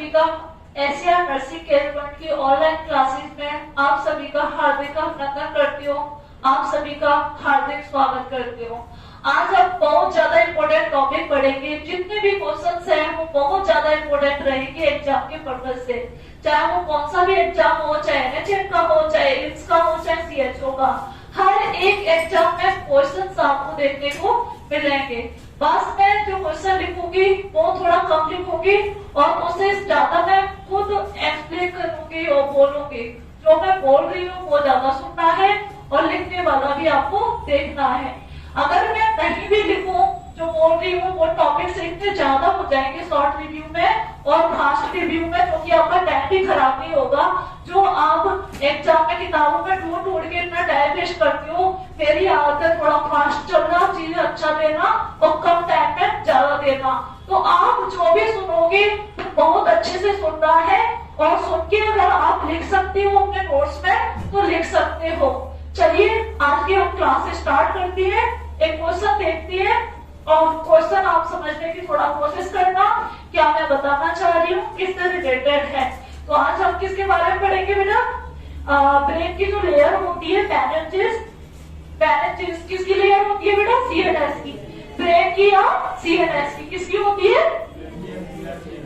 सभी का Asia nursing care fund की ऑनलाइन क्लासेस में आप सभी का हार्दिक अभिनंदन करती हूँ। आप सभी का हार्दिक स्वागत करती हूँ। आज हम बहुत ज्यादा इम्पोर्टेंट टॉपिक पढ़ेंगे। जितने भी क्वेश्चंस हैं वो बहुत ज्यादा इम्पोर्टेंट रहेंगे एग्जाम के पर्पज से, चाहे वो कौन सा भी एग्जाम हो, चाहे एनएचएम का हो, चाहे इम्स का हो, चाहे सीएचओ का। हर एक एग्जाम में क्वेश्चंस आपको देखने को मिलेंगे। बस मैं जो क्वेश्चन लिखूंगी वो थोड़ा कम लिखूंगी और उससे ज्यादा मैं खुद एक्सप्लेन करूंगी और बोलूंगी। जो मैं बोल रही हूँ वो ज्यादा सुनना है और लिखने वाला भी आपको देखना है। अगर मैं नहीं भी लिखूं जो बोल रही हूँ वो टॉपिक से इतने ज्यादा हो जाएंगे शॉर्ट रिव्यू में और फास्ट रिव्यू में, क्योंकि आपका टाइम भी खराब नहीं होगा। जो आप एग्जाम में किताबों में ढूंढ ढूंढ के इतना टाइम वेस्ट करते हो, मेरी आदत है थोड़ा फास्ट चलना, चीजें अच्छा देना और कम टाइम में ज्यादा देना। तो आप जो भी सुनोगे बहुत अच्छे से सुनना है और सुन के अगर आप लिख सकते हो अपने नोट्स में तो लिख सकते हो। चलिए आज की हम क्लास स्टार्ट करती है। एक क्वेश्चन देखती है और क्वेश्चन आप समझने की थोड़ा कोशिश करना क्या मैं बताना चाह रही हूँ किससे रिलेटेड है। तो आज हम किसके बारे में पढ़ेंगे बेटा? ब्रेन की जो लेयर होती है पैरेंचिस किसकी लेयर होती है बेटा? सीएनएस की। ब्रेन की या सीएनएस की किसकी होती है?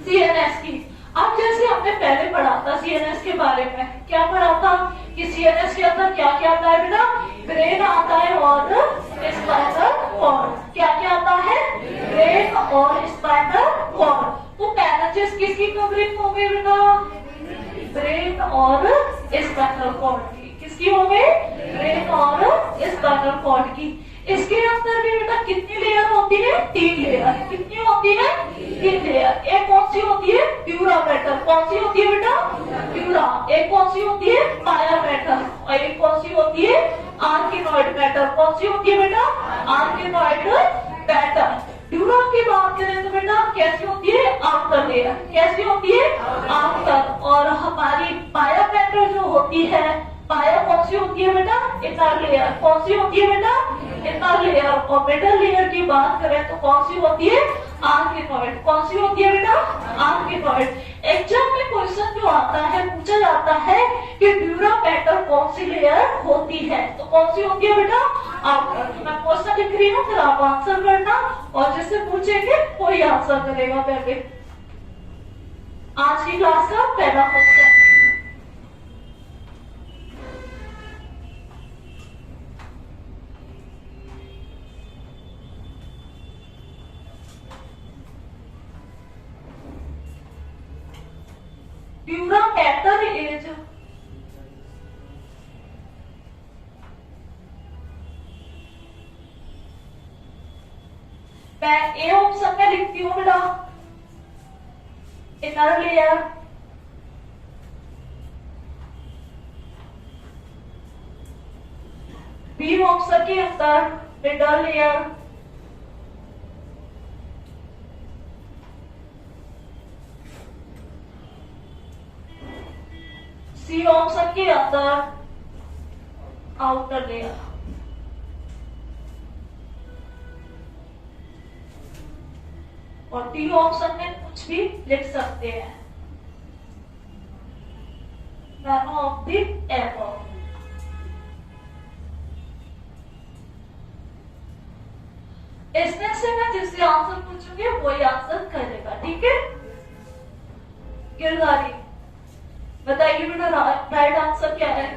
सीएनएस की। अब जैसे हमने पहले पढ़ा था सीएनएस के बारे में, क्या पढ़ा था कि सीएनएस के अंदर क्या क्या आता है बेटा? ब्रेन आता है और स्पाइनल कॉर्ड। क्या क्या आता है? ब्रेन और स्पाइनल कॉर्ड। तो पैरेंचिस किसकी कवरिंग हो गई बेटा? ब्रेन और स्पाइनल कॉर्ड की। किसकी हो गई? ब्रेन और स्पाइनल कॉर्ड की। इसके अंदर भी बेटा कितनी लेयर होती है? 3 लेयर। कितनी होती है? 3 लेयर। एक कौन सी होती है? Pura matter. कौन सी होती है बेटा? प्यूरा। एक कौन सी होती है? पाया मैटर। और एक कौन सी होती है? आर्किनॉइड मैटर। कौन सी होती है बेटा? आर्किनॉइड मैटर। प्यूरा की बात करें तो बेटा कैसी होती है? Outer layer. कैसी होती है? आउटर। और हमारी पाया मैटर जो होती है, पाया कौन सी होती है बेटा? Inner layer. कौन सी होती है बेटा? Inner layer. और मिडल लेयर की बात करें तो कौन सी होती है? आर्किनॉइड। कौन सी होती है बेटा? आर्किनॉइड। एग्जाम में क्वेश्चन जो आता है पूछा जाता है कि प्यूरा मैटर कौन सी लेयर होती है, तो कौन सी होती है बेटा? आउटर। मैं क्वेश्चन लिख रही हूँ फिर आप आंसर करना और जिससे पूछेंगे कोई आंसर करेगा। पहले आज की क्लास का पहला क्वेश्चन, प्यूरा मैटर इज मैं ए ऑप्शन में लिखती हूँ बेटा इनर लेयर, बी ऑप्शन के अंदर मिडल लेयर, सी ऑप्शन के अंदर आउटर लेयर। और डी ऑप्शन में कुछ भी लिख सकते हैं, none of the above। इसमें से मैं जिससे आंसर पूछूंगी वही आंसर करेगा, ठीक है? गिरधारी बताइए बेटा राइट आंसर क्या है?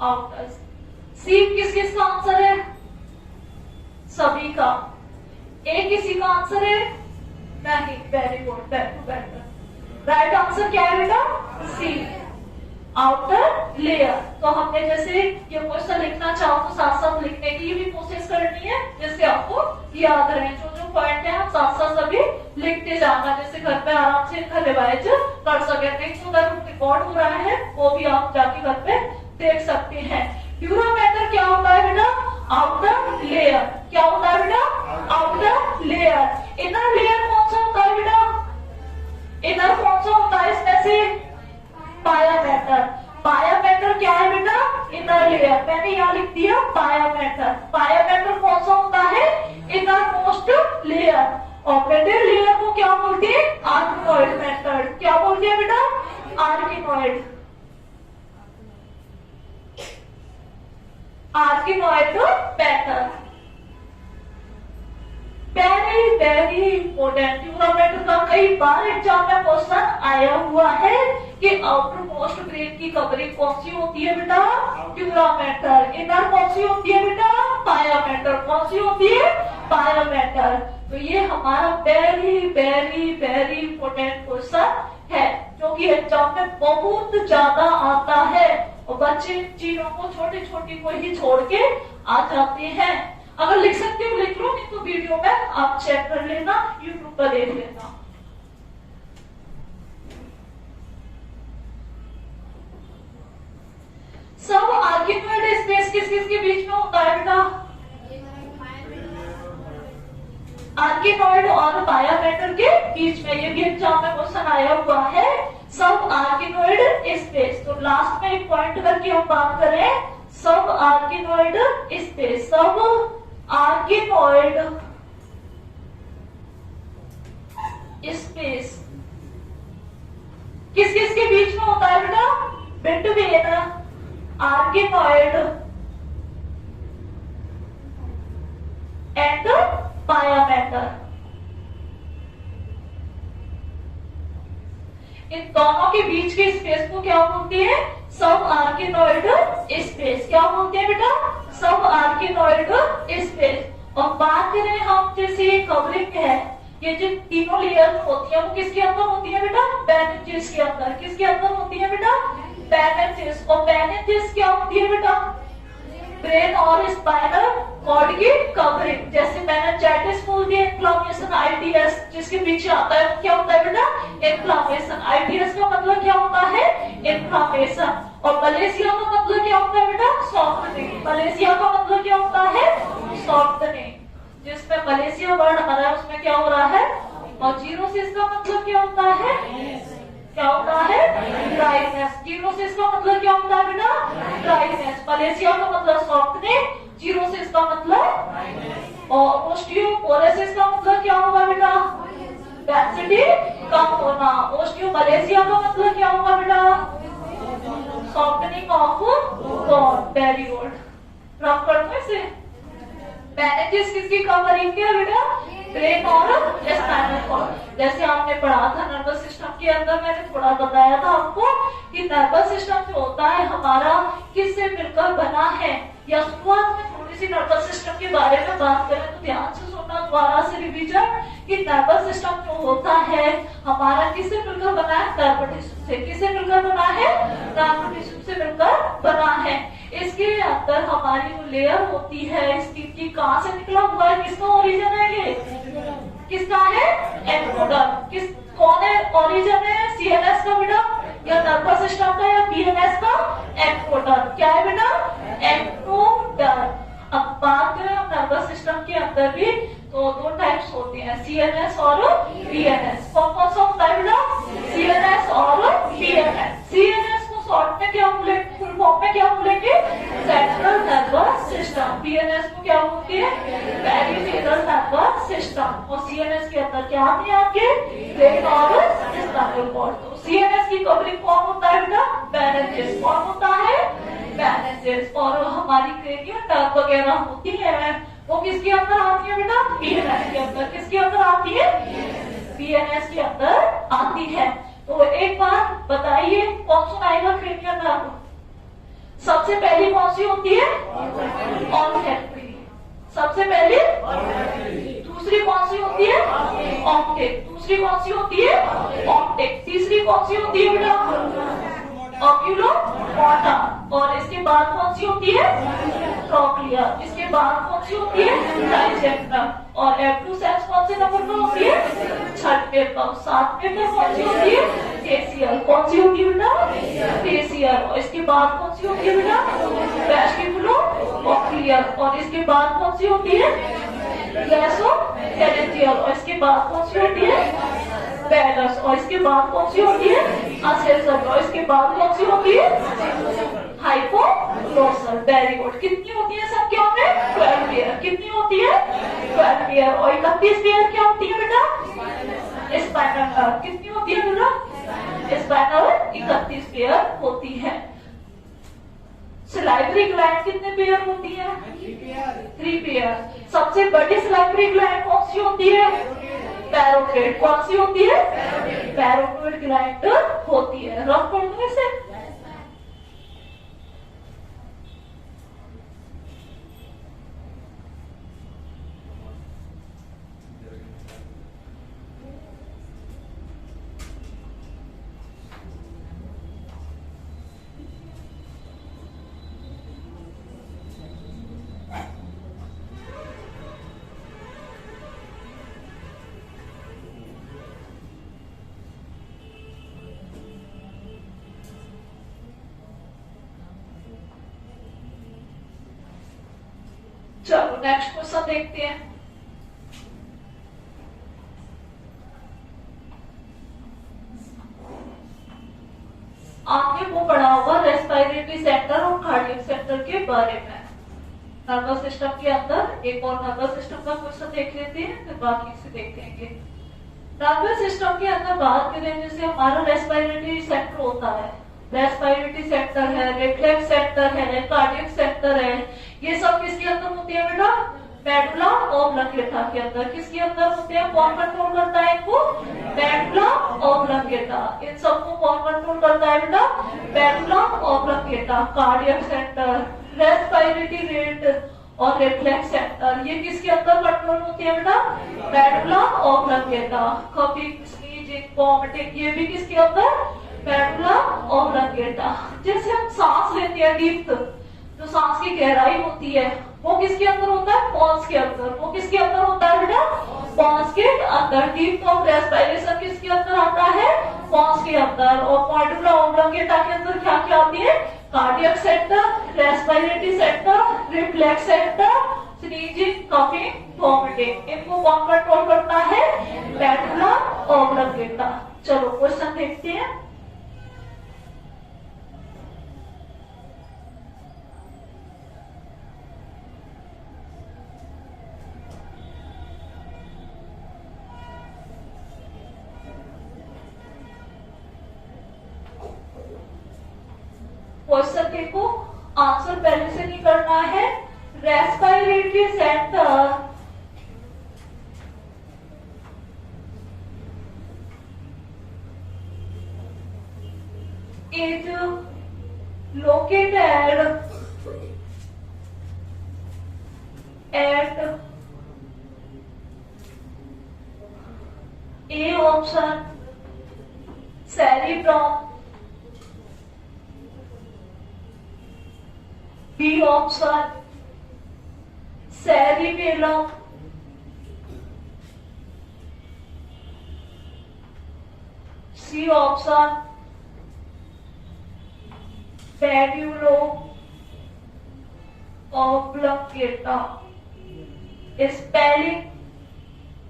आउटर। सी किस किस का आंसर है? सभी का। ए किसी का आंसर है? नहीं। Very good, better. Right answer क्या है बेटा? सी, आउटर लेयर। तो हमने जैसे ये क्वेश्चन लिखना चाहो तो साथ साथ लिखने की भी कोशिश करनी है जिससे आपको याद रहे। जो जो पॉइंट है हम साथ साथ सभी लिखते जाना, जैसे घर पे आराम से इनका रिवाइज कर सके। नेक्स्ट अगर रिकॉर्ड हो रहा है वो भी आप जाके घर पे देख सकते हैं। प्यूरा मैटर क्या होता है बेटा? Outer layer. क्या होता है बेटा? Outer layer. इनर लेयर कौन सा होता है बेटा? इनर कौन सा होता है इसमें से? पाया मैटर। पाया मैटर क्या है बेटा? Inner layer. मैंने यहाँ लिख दिया पाया मैटर। पाया मैटर कौन सा होता है? Inner most layer. Operated layer को क्या बोलते हैं? आर्किनॉइड मेथड। क्या बोलते हैं बेटा? आर्किनॉइड। आर्किनॉइड मेथड वेरी वेरी इंपॉर्टेंट। ट्यूरामेटर का कई बार एग्जाम में क्वेश्चन आया हुआ है कि आउटर मोस्ट ग्रेन की कवरिंग कौन सी होती है बेटा? ट्यूरामेटर। इनर कौन सी होती है बेटा? पायामेटर। कौन सी होती है? पायामेटर। तो ये हमारा very very very important question है जो कि एग्जाम में बहुत ज्यादा आता है और बच्चे चीजों को छोटी छोटी को ही छोड़ के आ जाते हैं। अगर लिख सकते हो लिख लो, नहीं तो वीडियो में आप चेक कर लेना, यूट्यूब पर देख लेना। सब आर्किनॉइड स्पेस किस किस के बीच में होता है बेटा? आर्किनॉइड और पायामेटर के बीच में। ये भी एग्जाम में क्वेश्चन आया हुआ है। सब आर्किनॉइड स्पेस। तो लास्ट में एक पॉइंट करके हम बात करें, सब आर्किनॉइड स्पेस। सब आर्किनॉइड स्पेस किस किस के बीच में होता है बेटा? Between arachnoid and pia mater. इन दोनों के बीच के स्पेस को क्या बोलते हैं? सब आर्किनॉइड स्पेस। क्या बोलते हैं बेटा? सब आर्किनॉइड स्पेस। और बात करें हम जैसे कवरिंग है, ये जो तीनों लेयर होती है वो किसके अंदर होती है बेटा? पैनेजेस के अंदर। किसके अंदर होती है बेटा? पैनेजेस। और पैनेजेस क्या होती है बेटा? ब्रेन और स्पाइनल कॉर्ड की कवरिंग। जैसे मेनिंजाइटिस बोल दिया, इन्फ्लेमेशन, आईटीएस जिसके पीछे आता है वो क्या होता है बेटा? इन्फ्लेमेशन। आईटीएस का मतलब क्या होता है? इन्फ्लेमेशन। और मलेशिया का मतलब क्या होता है बेटा? सॉफ्टनिंग। मलेशिया का मतलब क्या होता है? सॉफ्टनिंग। जिसमें मलेशिया वर्ड आ रहा है उसमें क्या हो रहा है? और जीरोसिस का मतलब क्या होता है? क्या होता है? ड्राइनेस। जीरोसिस का मतलब क्या होता है बेटा? ड्राइनेस। मलेशिया का मतलब सॉफ्टनिंग, जीरोसिस का मतलब। और ओस्टियोपोरोसिस का मतलब क्या होगा बेटा? डेंसिटी कम होना। ओस्टियो मलेशिया का मतलब क्या होगा बेटा? Softening of bone. Very good. रब कर दो इसे। पैनेजेस किसकी कवरिंग है बेटा? ब्रेन और स्पाइनल कॉर्ड। जैसे आपने पढ़ा था नर्वस सिस्टम के अंदर, मैंने थोड़ा बताया था आपको कि नर्वस सिस्टम जो होता है हमारा किससे मिलकर बना है। या शुरुआत में थोड़ी सी नर्वस सिस्टम के बारे में बात करें तो ध्यान से सुनना, दोबारा से रिवीजन, कि नर्वस सिस्टम जो होता है हमारा किससे मिलकर बना है? नर्व टिश्यू से। किससे मिलकर बना है? नर्व टिश्यू से मिलकर बना है। इसके अंदर हमारी जो लेयर होती है इसकी कहां से निकला हुआ है? किसका ओरिजिन है ये? किसका है? एनकोडर। किस कौन है ओरिजिन है? सीएनएस का बेटा, या नर्वस सिस्टम का, या पीएनएस का? एनकोडर। क्या है बेटा? एनकोडर। अब बात करें हम नर्वस सिस्टम के अंदर भी तो दो टाइप्स होते हैं, सीएनएस और पीएनएस। कौन कौन सा होता है बेटा? सीएनएस और पीएनएस। सीएनएस को शॉर्ट में क्या बोलेंगे? फुल फॉर्म में क्या बोलेंगे? Central nervous system. पीएनएस को क्या बोलते हैं? Peripheral nervous system. और सीएनएस के अंदर क्या आते हैं आपके? ब्रेन और स्पाइनल कॉर्ड। तो सीएनएस की कवरिंग कौन होता है बेटा? पैनेजेस। कौन होता है? पैनेजेस। और हमारी क्रेनियल नर्व वगैरह होती है वो किसके अंदर आती है बेटा? पीएनएस के अंदर। किसके अंदर आती है? पीएनएस के अंदर आती है। तो एक बात बताइए, कौन सुनाएगा क्रेनियल नर्व? सबसे पहली कौन सी होती है? ऑल्फैक्टरी। सबसे पहले दूसरी कौन सी होती है? ऑप्टिक। दूसरी कौन सी होती है? ऑप्टिक। तीसरी कौन सी होती है बेटा? ऑक्यूलोमोटर। और इसके बाद कौन सी होती है? ट्रोक्लिया। इसके बाद कौन सी होती है? ट्राइजेमिनम। और F2 सेल्स कौन से नंबर पर होती है? छठवें पर। सातवें पर कौन सी होती है? फेसियल। कौन सी होती है बेटा? फेसियल। और इसके बाद कौन सी होती है बेटा? वेस्टिबुलोकोक्लियर। और इसके बाद कौन सी होती है? ग्लैसोफेरेंजियल। और इसके बाद कौन सी होती है? पेलस। और इसके बाद कौन सी होती है? असेसर। और इसके बाद कौन सी होती है? हाइपोग्लोसल। Very good. कितनी होती है संख्या में? 12 पेयर। कितनी होती है? 12 पेयर। और 31 पेयर क्या होती है बेटा? बेटा? स्पाइनल नर्व कितनी होती है बेटा? स्पाइनल 31 पेयर होती है। सिलाइवरी ग्लैंड कितने पेयर होती है? 3 पेयर। सबसे बड़ी सिलाइवरी ग्लैंड कौन सी होती है? पैरोटिड। कौन सी होती है? पैरोटिड ग्लैंड होती है। रफ कर दूं इसे? चलो नेक्स्ट क्वेश्चन देखते हैं। आपने वो पढ़ा होगा रेस्पिरेटरी सेंटर और कार्डियक सेंटर के बारे में। नर्वस सिस्टम के अंदर एक और नर्वस सिस्टम का क्वेश्चन देख लेते हैं, फिर बाकी से देखेंगे। नर्वस सिस्टम के अंदर बात करें, जैसे हमारा रेस्पिरेटरी सेंटर होता है, रेस्पिरेटरी सेंटर है, रिफ्लेक्स सेंटर है, कार्डियक सेंटर है, ये सब किसके अंदर होती है बेटा? मेडुला ऑब्लंगेटा के अंदर। किसके अंदर होते हैं? कौन कंट्रोल करता है इनको? Medulla oblongata. इन सबको कौन कंट्रोल करता है बेटा? Medulla oblongata. Cardiac centre, respiratory rate और रिफ्लेक्स सेंटर, ये किसके अंदर कंट्रोल होती है बेटा? Medulla oblongata. Coughing, sneezing, vomiting, ये भी किसके अंदर? Medulla oblongata. जैसे हम सांस लेते हैं, डीप जो सांस की गहराई होती है, वो किसके अंदर होता है? पॉन्स के अंदर। वो किसके अंदर होता है बेटा? पॉन्स के अंदर। डीप ऑफ रेस्पिरेशन किसके अंदर आता है? पॉन्स के अंदर। और मेडुला ऑब्लंगेटा के अंदर क्या क्या आती है? Cardiac centre, respiratory centre, reflex centre, sneezing, coughing, vomiting, इनको कौन कंट्रोल करता है? Medulla oblongata. चलो क्वेश्चन देखते हैं। क्वेश्चन देखो, आंसर पहले से नहीं करना है। Respiratory centre is located at A option cerebrum, B option cerebellum, C option medulla oblongata. Spelling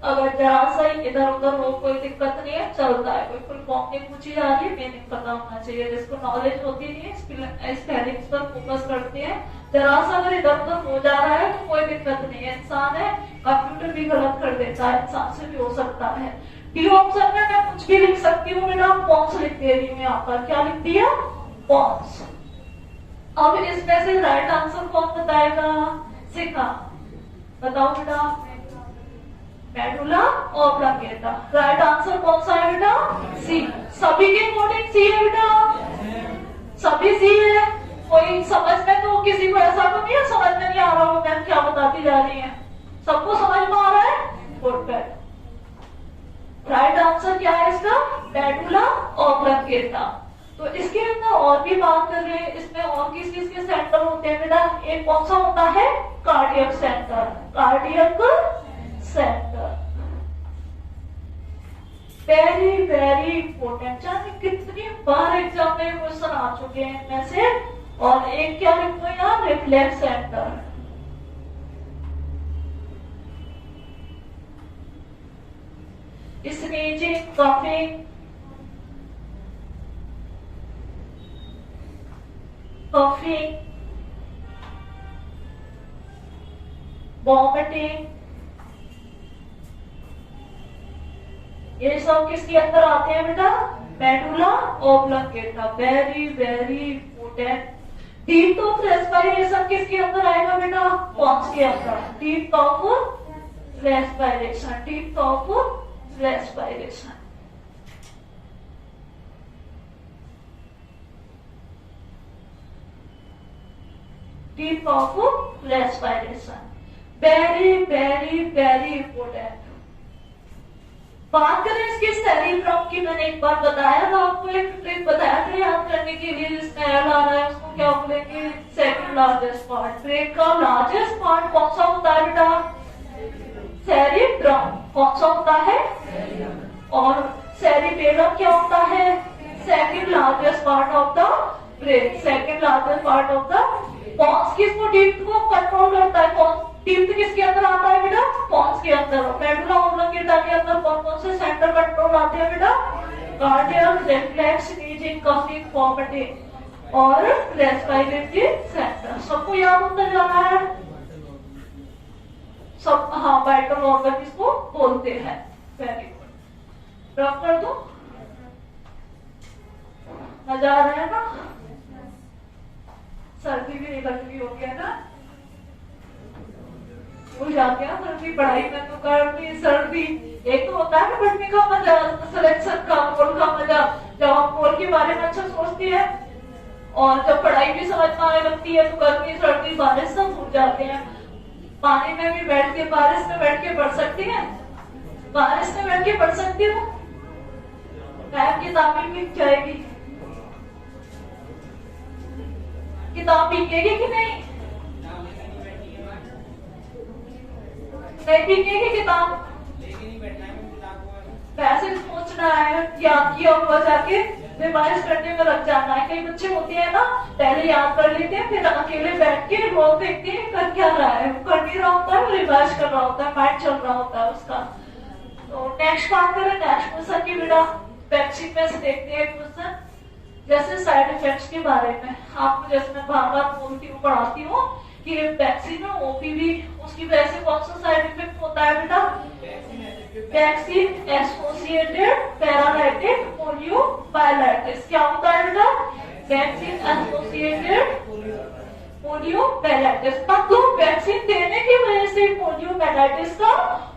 अगर जरा सा इधर उधर हो कोई दिक्कत नहीं है, चलता है। कोई फुल फॉर्म नहीं पूछी जा रही है, मीनिंग पता होना चाहिए। जिसको नॉलेज होती नहीं है, स्पेलिंग्स पर फोकस करते हैं। जरा सा अगर इधर उधर हो जा रहा है तो कोई दिक्कत नहीं है। इंसान है, कंप्यूटर भी गलत कर देता है, इंसान से भी हो सकता है। डी ऑप्शन में मैं कुछ भी लिख सकती हूँ बेटा, पॉन्स लिख दे रही हूँ यहाँ पर। क्या लिख दिया? पॉन्स। अब इसमें से राइट आंसर कौन बताएगा? सिखा, बताओ बेटा। Medulla oblongata. राइट आंसर कौन सा है बेटा? सी। सभी के अकॉर्डिंग सी है बेटा, सभी सी है। कोई समझ में तो किसी को ऐसा तो नहीं है समझ में नहीं आ रहा हो मैम क्या बताती जा रही है? सबको समझ में आ रहा है? गुड। राइट आंसर क्या है इसका? Medulla oblongata. तो इसके अंदर और भी बात कर रहे हैं, इसमें और किस किस के सेंटर होते हैं बेटा? एक कौन सा होता है? Cardiac centre. Cardiac centre very very important. जाने कितनी बार एग्जाम में क्वेश्चन आ चुके हैं इनमें से। और एक क्या लिखो यहाँ? Reflex centre. Sneezing, coughing, coughing, vomiting, ये सब किसके अंदर आते हैं बेटा? Medulla oblongata. Very very important. Deep of respiration किसके अंदर आएगा बेटा? पॉन्स के अंदर। Deep of respiration, deep of respiration. Deep of respiration very very very important. बात करें इसके सेरिब्रम की, मैंने एक बार बताया था आपको, एक ट्रिक बताया था याद करने के लिए, जिसमें एल आ रहा है उसको क्या बोलेंगे? Second largest part. ब्रेन का लार्जेस्ट पार्ट कौन सा होता है बेटा? सेरिब्रम। कौन सा होता है? और सेरिबेलम क्या होता है? Second largest part of the brain, second largest part of the pons. किसको? डीप को कंट्रोल करता है। कौन? डीप किसके अंदर आता है बेटा? पॉन्स के अंदर। मेडुला ऑब्लंगेटा के अंदर कौन कौन से सेंटर कंट्रोल आते हैं बेटा? Cardiac, reflex, sneezing, coughing, vomiting और रेस्पिरेटरी सेंटर। सबको याद होता जा रहा है सब? हाँ, वाइटल ऑर्गन इसको बोलते हैं। Very good. रब कर दो। मजा आ रहा है ना? सर्दी भी निकल गई हो गया ना? भूल जाते हैं सर्दी पढ़ाई में तो गर्मी सर्दी। एक तो होता है पढ़ने का मजा, सिलेक्शन का, बोल का मजा, जब हम बोल के बारे में अच्छा सोचते हैं और जब पढ़ाई भी समझ में आने लगती है तो गर्मी सर्दी बारिश सब भूल जाते हैं। पानी में भी बैठ के, बारिश में बैठ के पढ़ सकती है? बारिश में बैठ के पढ़ सकती हो? किताबें मिल जाएगी। किताब बिकेगी कि नहीं? नहीं बिकेगी किताब। पैसे सोचना है, याद किया हुआ जाके रिवाइज करने में लग जाना है। कई बच्चे होते हैं ना, पहले याद कर लेते हैं, फिर अकेले बैठ के लोग देखते हैं कर क्या रहा है, कर नहीं रहा होता है, रिवाइज कर रहा होता है, माइंड चल रहा होता है उसका। तो नेक्स्ट बात करें नेक्स्ट क्वेश्चन की बेटा। वैक्सीन में से देखते हैं क्वेश्चन, जैसे साइड इफेक्ट्स के बारे में। आपको जैसे मैं बार बार बोलती हूँ, पढ़ाती हूँ कि वैक्सीन में ओपीवी, उसकी वजह से कौन सा साइड इफेक्ट होता है बेटा? Vaccine associated paralytic poliomyelitis. क्या होता है बेटा? Vaccine associated poliomyelitis. मतलब वैक्सीन देने की वजह से पोलियोमाइलाइटिस का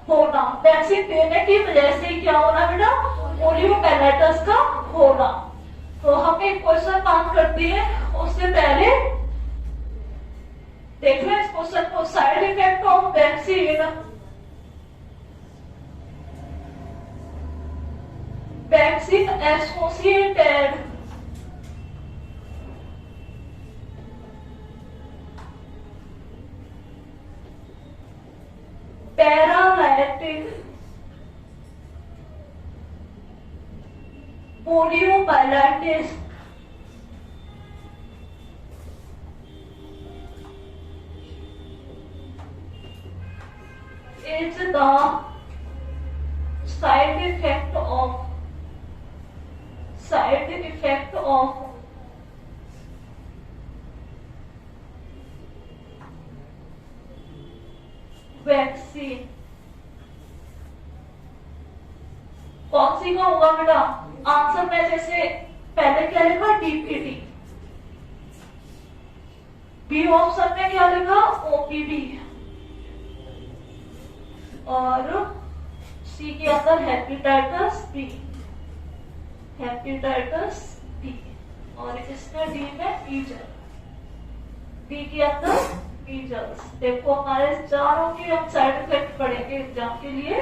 होना। वैक्सीन देने की वजह से क्या होना बेटा? पोलियोमाइलाइटिस का होना। तो हम एक क्वेश्चन बात करते हैं, उससे पहले देख लो इस क्वेश्चन को। Side effect of vaccine, vaccine associated paralytic poliomyelitis is the side effect of vaccine. कौन सी का होगा बेटा? आंसर में जैसे पहले क्या लिखा? डीपीटी। बी ऑप्शन में क्या लिखा? ओपीडी। और सी के अंदर हेपेटाइटिस बी, हेपेटाइटिस बी। और इसमें डी में मीजल, डी के अंदर मीजल्स। देखो हमारे चारों के हम साइड इफेक्ट पढ़ेंगे एग्जाम के लिए,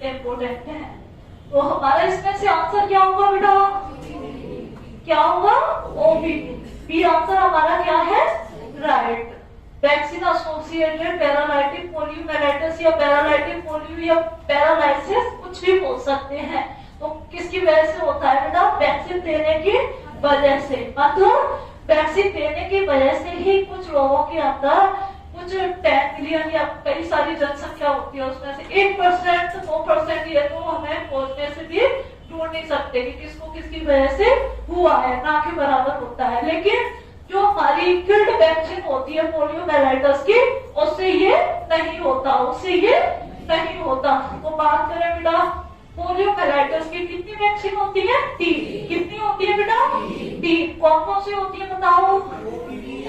इम्पोर्टेंट है। तो हमारा इसमें से आंसर क्या होगा बेटा? क्या होगा? ओबीडी। बी आंसर हमारा क्या है? Right. Vaccine associated paralytic poliomyelitis या पैरालाइटिक पोलियो या पैरालाइसिस कुछ भी बोल सकते हैं। तो किसकी वजह से होता है बेटा? वैक्सीन देने की वजह से। मतलब वैक्सीन देने की वजह से ही कुछ लोगों के अंदर कुछ 10 मिलियन या कई सारी जनसंख्या होती है, उसमें से 1% 2% ये तो हमें खोजने से भी ढूंढ नहीं सकते कि किसको किसकी वजह से हुआ है, ना के बराबर होता है। लेकिन जो हमारी किल्ड वैक्सीन होती है पोलियोमाइलाइटिस की, उससे ये नहीं होता, उससे ये नहीं होता। तो बात करें बेटा पोलियोमाइलाइटिस की कितनी वैक्सीन होती है? 3। कितनी होती है बेटा? 3। कौन कौन सी होती है बताओ?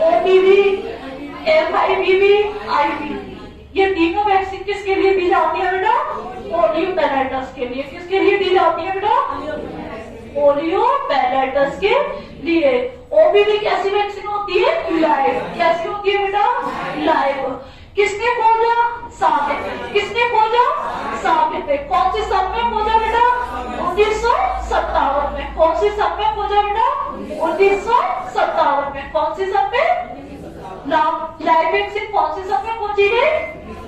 ओपीवी, एफआईवीवी, आईवीवी। ये तीनों वैक्सीन किसके लिए दी जाती है बेटा? पोलियोमाइलाइटिस के लिए। किसके लिए दी जाती है बेटा? पोलियोमाइलाइटिस के लिए। ओपीवी कैसी वैक्सीन होती है? लाइव। कैसी होती है बेटा? लाइव। किसने खोजा? साबित। किसने खोजा? साबित। कौन सी सन में खोजा बेटा? 1957 में। कौन सी सन में खोजा बेटा? 1957 में। कौन सी सन में? लाइव वैक्सीन कौन सी सन में खोजी गई?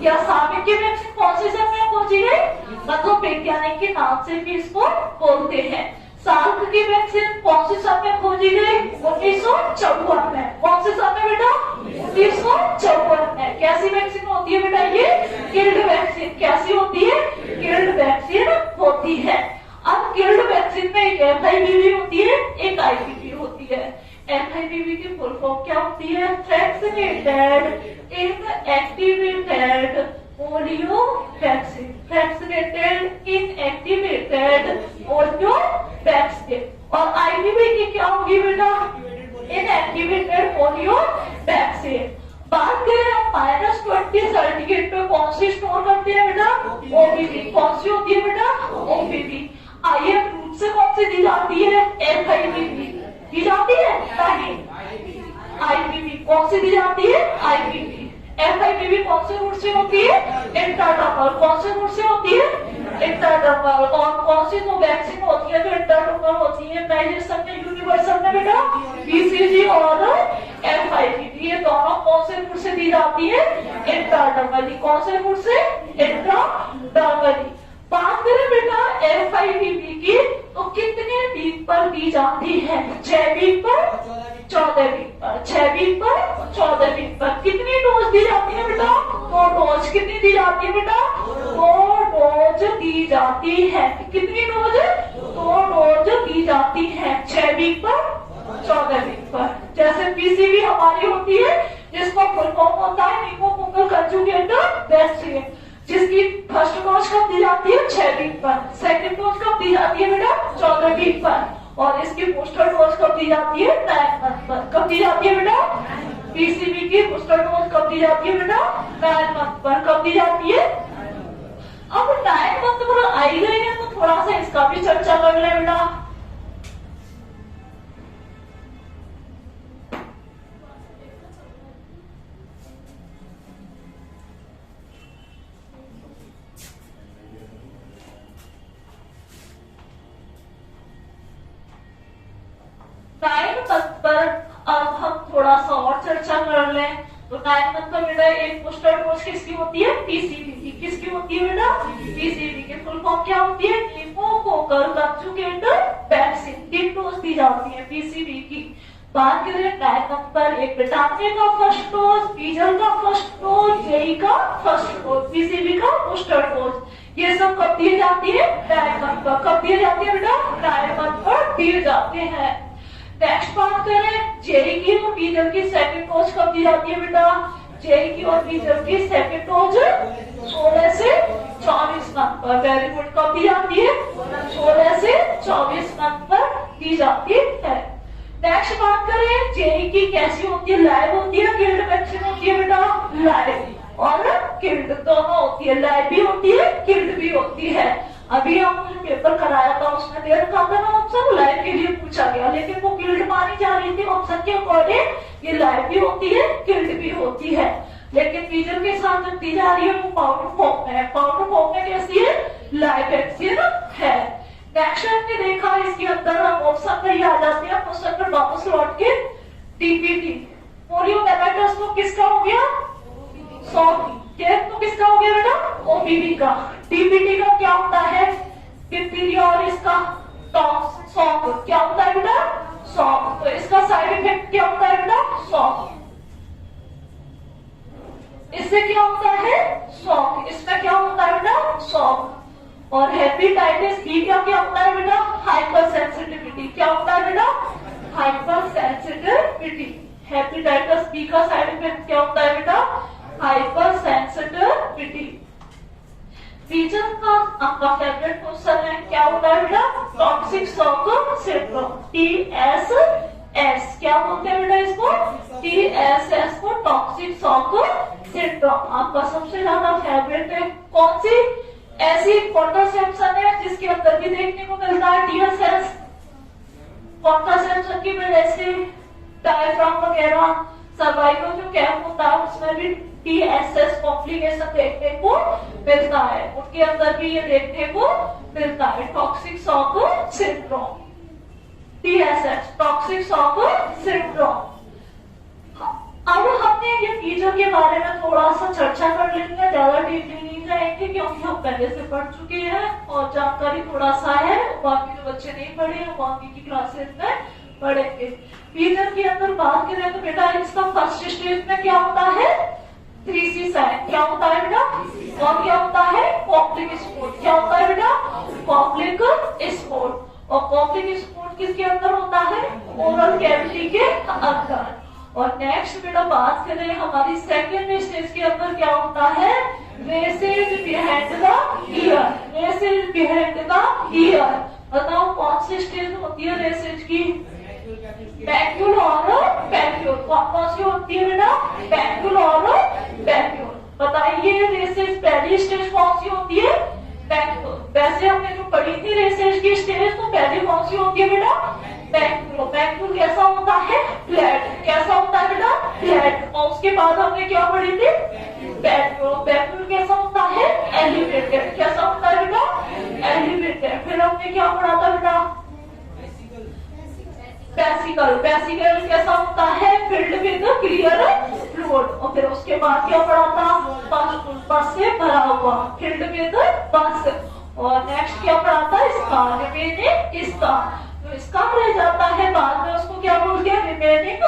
या साबित की वैक्सीन कौन सी सन में खोजी गई? मतलब वैज्ञानिक के नाम से भी इसको बोलते हैं। साल्क की वैक्सीन कौन सी सन में खोजी गई? 1954 में। कौन से सन में बेटा? 1954 में। कैसी वैक्सीन होती है बेटा? ये किल्ड वैक्सीन। कैसी होती है? किल्ड वैक्सीन होती है। अब किल्ड वैक्सीन में एक एफआईवीवी होती है, एक आईवीवी होती है। एफआईवीवी की फुल फॉर्म क्या होती है? Vaccinated inactivated polio vaccine. Vaccinated inactivated polio vaccine. और आईवीवी की क्या होगी बेटा? Inactivated polio vaccine. बात करें हम -20 सर्टिफिकेट पे कौन सी स्टोर करते हैं बेटा? ओपीवी। कौन सी होती है बेटा? ओपीवी। आईएम रूट से कौन सी दी जाती है? एफआईवीवी दी जाती है। नहीं, आईवीवी। कौन सी दी जाती है? आईवीवी। एफआईवीवी कौन से रूट से होती है? इंट्राडर्मल। कौन से रूट से होती है? इंट्राडर्मल। और कौन सी तो वैक्सीन होती है जो इंट्राडर्मल होती है? डाइजेशन में यूनिवर्सल में बेटा बीसीजी और एफआईवीवी। ये दोनों कौन से रूट से दी जाती है? इंट्राडर्मली। कौन से रूट से? इंट्राडर्मली। बात करें बेटा एफआईवीवी की तो कितने वीक पर दी जाती है? 6 वीक पर, 14 वीक पर। 6 वीक पर, 14 वीक पर। कितनी डोज दी जाती है बेटा? 2 डोज। कितनी दी जाती है बेटा? 2 डोज दी जाती है। कितनी डोज? 2 डोज दी जाती है 6 वीक पर, 14 वीक पर। जैसे पीसीवी हमारी होती है जिसको फुल फॉर्म होता है निमोकोकल कंजुगेट वैक्सीन, जिसकी फर्स्ट डोज कब दी जाती है? 6 वीक पर। सेकंड डोज कब दी जाती है बेटा? 14 वीक पर। और इसकी बूस्टर डोज कब दी जाती है? 9 मंथ पर। कब दी जाती है बेटा? पीसीवी की बूस्टर डोज कब दी जाती है बेटा? 9 मंथ पर। कब दी जाती है? अब 9 मंथ पर आई गई है तो थोड़ा सा इसका भी चर्चा कर ले बेटा। पर अब हम थोड़ा सा और चर्चा कर लें तो 9 मंथ का बेटा एक बूस्टर डोज किसकी होती है? पीसीवी की। किसकी होती है बेटा? पीसीवी की फुल फॉर्म क्या होती है? Pneumococcal conjugate vaccine. 3 डोज दी जाती है पीसीवी की। बात करें 9 मंथ पर एक विटामिन का फर्स्ट डोज, पीजल का फर्स्ट डोज, जेई का फर्स्ट डोज, पीसीवी का बूस्टर डोज। ये सब कब दिए जाती है? 9 मंथ पर। कब दिए जाती है बेटा? 9 मंथ पर दिए जाते हैं। नेक्स्ट बात करें जेई की और पीजल की सेकंड डोज कब दी जाती है बेटा? जेई की और पीजल की सेकंड डोज 16 से 24 मंथ पर। Very good. कब दी जाती है? 16 से 24 मंथ पर दी जाती है। नेक्स्ट बात करें जेई की कैसी होती है? लाइव होती है, किल्ड वैक्सीन होती है बेटा? लाइव और किल्ड दोनों होती है। लाइव भी होती है, किल्ड भी होती है। अभी हमने पेपर कराया था उसमें दे रखा था ना ऑप्शन, लाइव के लिए पूछा गया, लेकिन वो किल्ड मानी जा रही थी ऑप्शन के अकॉर्डिंग। ये लाइव भी होती है, किल्ड भी होती है, लेकिन पीजल के साथ जब दी जा रही है वो पाउडर फॉर्म में है। पाउडर फॉर्म में कैसी है? लाइव वैक्सीन है। नेक्स्ट हमने देखा इसके अंदर हम ऑप्शन में ही आ जाते हैं। क्वेश्चन पर वापस लौट के टीपीटी पोलियोमाइलाइटिस तो किसका हो गया? 100 तो किसका हो गया बेटा? ओपीवी का। टीपीटी का क्या होता है? डिप्थीरिया और इसका सॉक क्या होता है बेटा? सॉक। तो इसका साइड इफेक्ट क्या होता है बेटा? सॉक। इससे क्या होता है? सॉक। इसमें क्या होता है बेटा? सॉक। और हेपेटाइटिस बी का क्या होता है बेटा? Hyper sensitivity. क्या होता है बेटा? Hyper sensitivity. हेपेटाइटिस बी का साइड इफेक्ट क्या होता है बेटा? Hyper sensitivity. पीजल का आपका फेवरेट क्वेश्चन है होता है बेटा? Toxic shock syndrome, TSS। क्या बोलते हैं बेटा इसको? TSS को टॉक्सिक शॉक सिंड्रोम। आपका सबसे ज्यादा फेवरेट है कौन सी ऐसी कॉन्ट्रासेप्शन है जिसके अंदर भी देखने को मिलता है TSS? कॉन्ट्रासेप्शन की वजह से डायफ्राम वगैरह सर्वाइकल जो कैप होता है उसमें भी TSS कॉम्प्लिकेशन देखने को मिलता है, उनके अंदर भी ये देखने को मिलता है toxic shock syndrome, TSS toxic shock syndrome. अब हमने ये फीचर के बारे में थोड़ा सा चर्चा कर लेंगे, ज्यादा डीपली नहीं जाएंगे क्योंकि हम पहले से पढ़ चुके हैं और जानकारी थोड़ा सा है, बाकी जो बच्चे नहीं पढ़े हैं बाकी की क्लासेस में पढ़ेंगे। फीचर के अंदर बात करें तो बेटा इसका फर्स्ट स्टेज में क्या होता है? 3C sign. क्या होता है बेटा? और क्या होता है? कॉम्प्लिक स्पोर्ट। क्या होता है बेटा? कॉम्प्लिक स्पोर्ट। और कॉम्प्लिक स्पोर्ट किसके अंदर होता है? ओरल कैविटी के अंदर। और नेक्स्ट बेटा बात करें हमारी सेकेंड स्टेज के अंदर क्या होता है? Races behind the year. Races behind the year. बताओ कौन सी स्टेज होती है रेसेज की? पैक्यूल और पैक्यूल। कौन सी होती है बेटा? पैक्यूल और पैक्यूल। बताइए रेसेज पहली स्टेज कौन सी होती है? पैक्यूल। वैसे हमने जो पढ़ी थी रेसेज की स्टेज तो पहले कौन सी होती है बेटा? पैक्यूल। पैक्यूल कैसा होता है? फ्लैट। कैसा होता है बेटा? फ्लैट। और उसके बाद हमने क्या पढ़ी थी? पैक्यूल। पैक्यूल कैसा होता है? एलिवेटेड। कैसा होता है बेटा? एलिवेटेड। फिर हमने क्या पढ़ा था बेटा? पैसिकल। पैसिकल कैसा होता है? Filled with clear fluid. और फिर उसके बाद क्या पढ़ा था? बस से भरा हुआ, फिल्ड विद बस। और नेक्स्ट क्या पढ़ा था? स्कार। Remaining scar. तो स्कार रह जाता है बाद में, उसको क्या बोलते हैं? Remaining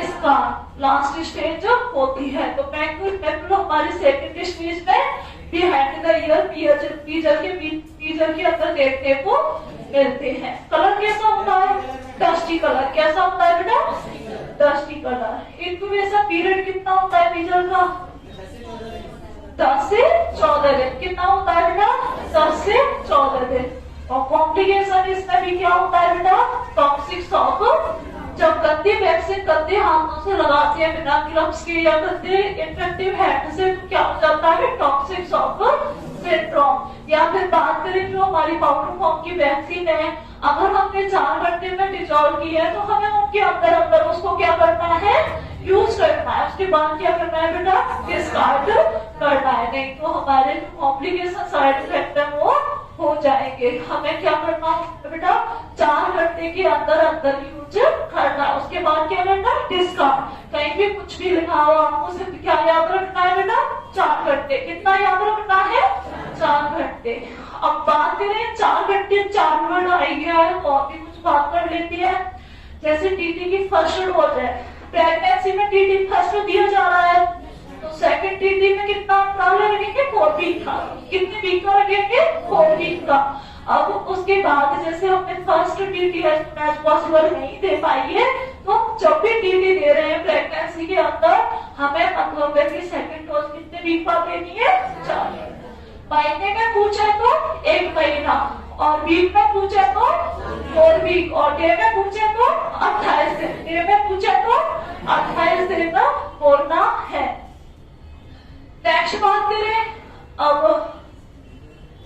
scar. लास्ट स्टेज जो होती है तो पैक्यूल हमारी सेकंड स्टेज में बिहाइंड द ईयर पीजर के अंदर देखने को मिलते हैं। कलर कैसा होता है? Dusty colour. कैसा होता है बेटा? Dusty colour. इंक्यूबेशन पीरियड कितना होता है पीजर का? 10 से 14 दिन। कितना होता है बेटा? 10 से 14 दिन। और कॉम्प्लिकेशन इसमें भी क्या होता है बेटा? Toxic shock. जब गंदे वैक्सीन गंदे हाथों से लगाते हैं बिना ग्लव्स के या गंदे इन्फेक्टिव हैंड से तो क्या हो जाता है? Toxic shock syndrome. या फिर बात करें जो हमारी पाउडर फॉर्म की वैक्सीन है, अगर हमने 4 घंटे में डिजॉल्व की है तो हमें उनके अंदर उसको क्या करना है? यूज करना है। उसके बाद क्या करना है बेटा? डिस्कार्ड करना है, नहीं तो हमारे जो कॉम्प्लिकेशन साइड इफेक्ट है वो हो जाएंगे। हमें क्या करना है बेटा? 4 घंटे के अंदर यूज करना है। उसके बाद क्या करना है? डिस्कार्ड। कहीं भी कुछ भी लिखा हो आपको सिर्फ क्या याद रखना है बेटा? 4 घंटे। कितना याद रखना है? 4 घंटे। अब बात करें 4 घंटे 4 मिनट आई गया है तो और भी कुछ बात कर लेती है। जैसे टीटी की फर्स्ट डोज है, प्रेगनेंसी में टीटी फर्स्ट दिया जा रहा है तो सेकंड टीटी में कितना अंतराल रखेंगे? 4 वीक का। कितने वीक का रखेंगे? 4 वीक का। अब उसके बाद जैसे हमने फर्स्ट टीटी एज पॉसिबल नहीं दे पाई है तो जब भी टीटी दे रहे हैं प्रेगनेंसी के अंदर हमें मतलब है कि सेकंड डोज कितने वीक बाद देनी है? 4। महीने में पूछे तो 1 महीना, और वीक में पूछे तो 4 वीक, और डे में पूछे तो 28 दिन, डे में पूछे तो 28 दिन बोलना है। नेक्स्ट बात करें अब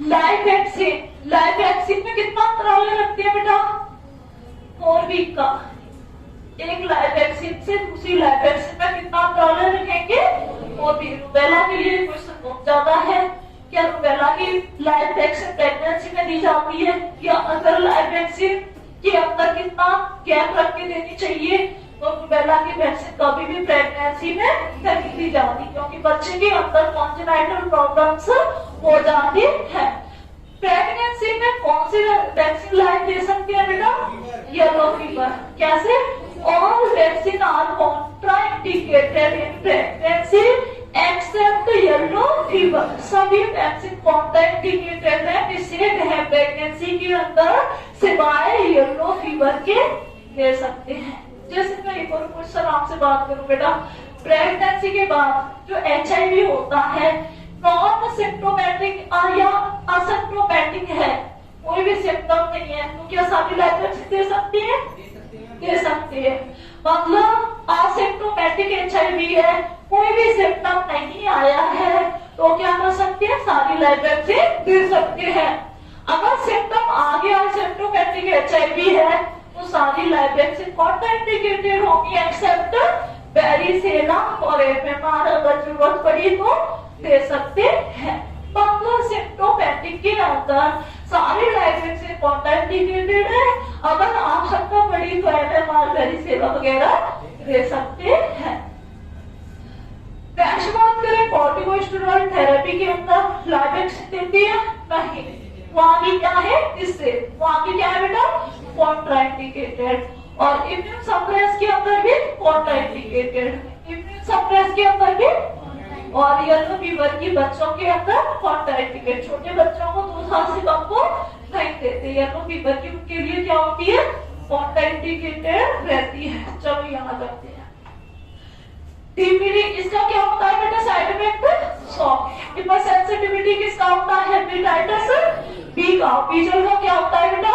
लाइव वैक्सीन। लाइव वैक्सीन में कितना अंतराल रखती है बेटा? 4 वीक का। एक लाइव वैक्सीन से दूसरी लाइव वैक्सीन में कितना अंतराल रखेंगे? 4 वीक। रूबेला के लिए क्वेश्चन बहुत ज्यादा है, क्या रूबेला की लाइव वैक्सीन प्रेगनेंसी में दी जाती है या अदर लाइव वैक्सीन के अंदर कितना गैप रख के देनी चाहिए? तो रूबेला की वैक्सीन कभी भी प्रेगनेंसी में नहीं दी जाती क्योंकि बच्चे के अंदर कॉन्जेनाइटल प्रॉब्लम्स हो जाती है। प्रेगनेंसी में कौन सी वैक्सीन लाइव दे सकती है बेटा? Yellow fever. कैसे? All vaccine are contraindicated in pregnancy except yellow fever. सभी वैक्सीन कॉन्ट्राइंडिकेटेड है, निषेध है प्रेगनेंसी के अंदर सिवाय येलो फीवर के दे सकते हैं। जैसे मैं एक और क्वेश्चन आपसे बात करूं बेटा, प्रेगनेंसी के बाद जो HIV होता है नॉन सिम्टोमेटिक या असिम्टोमेटिक है, कोई भी सिम्टम सिम्टम नहीं है तो क्या सारी लाइफ दे सकती है? दे सकती है। मतलब असिम्प्टोमेटिक HIV है, कोई भी सिम्टम नहीं आया है तो क्या कर सकती है? सारी लाइफ वैक्सीन दे सकती है। अगर सिम्टम आ गया सिम्प्टोमेटिक HIV है तो सारी लाइफ वैक्सीन कॉन्ट्राइंडिकेटेड होगी एक्सेप्ट वेरिसेला और MMR अगर जरूरत पड़ी तो दे सकते हैं। मतलब सिम्प्टोमेटिक के अंदर सारी लाइफ वैक्सीन कॉन्ट्राइंडिकेटेड है, अगर आवश्यकता पड़ी तो MMR वेरिसेला वगैरह दे सकते हैं। नेक्स्ट बात करें कॉर्टिकोस्टेरॉइड थेरेपी के अंदर लाइफ वैक्सीन देती है? नहीं। वहां की क्या है? इससे वहां की क्या है बेटा? कॉन्ट्राइंडिकेटेड। और इम्यून सप्रेस के अंदर भी कॉन्ट्राइंडिकेटेड, इम्यून सप्रेस के अंदर भी। और येलो फीवर की बच्चों के अंदर कॉन्ट्राइंडिकेटेड, छोटे बच्चों को 2 साल से कम को नहीं देते। येलो फीवर की उनके लिए क्या होती है? कॉन्ट्राइंडिकेटेड रहती है। चलो यहाँ करते हैं। TPD इसका क्या होता है बेटा? Side effect shock. Hyper sensitivity किसका होता है? हेपेटाइटिस बी का। बीजल का क्या होता है बेटा?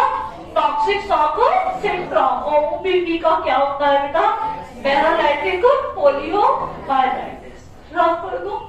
Toxic shock syndrome. OPV का क्या होता है बेटा? Paralytic poliomyelitis. रफ कर दो।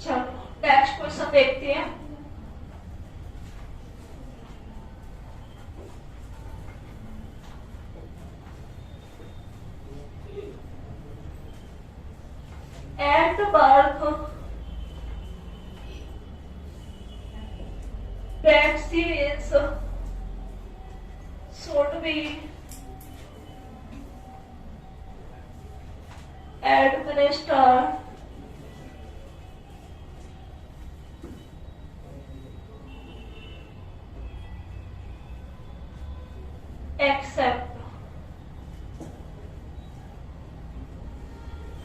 चलो नेक्स्ट क्वेश्चन देखते हैं। At birth vaccines should be administered except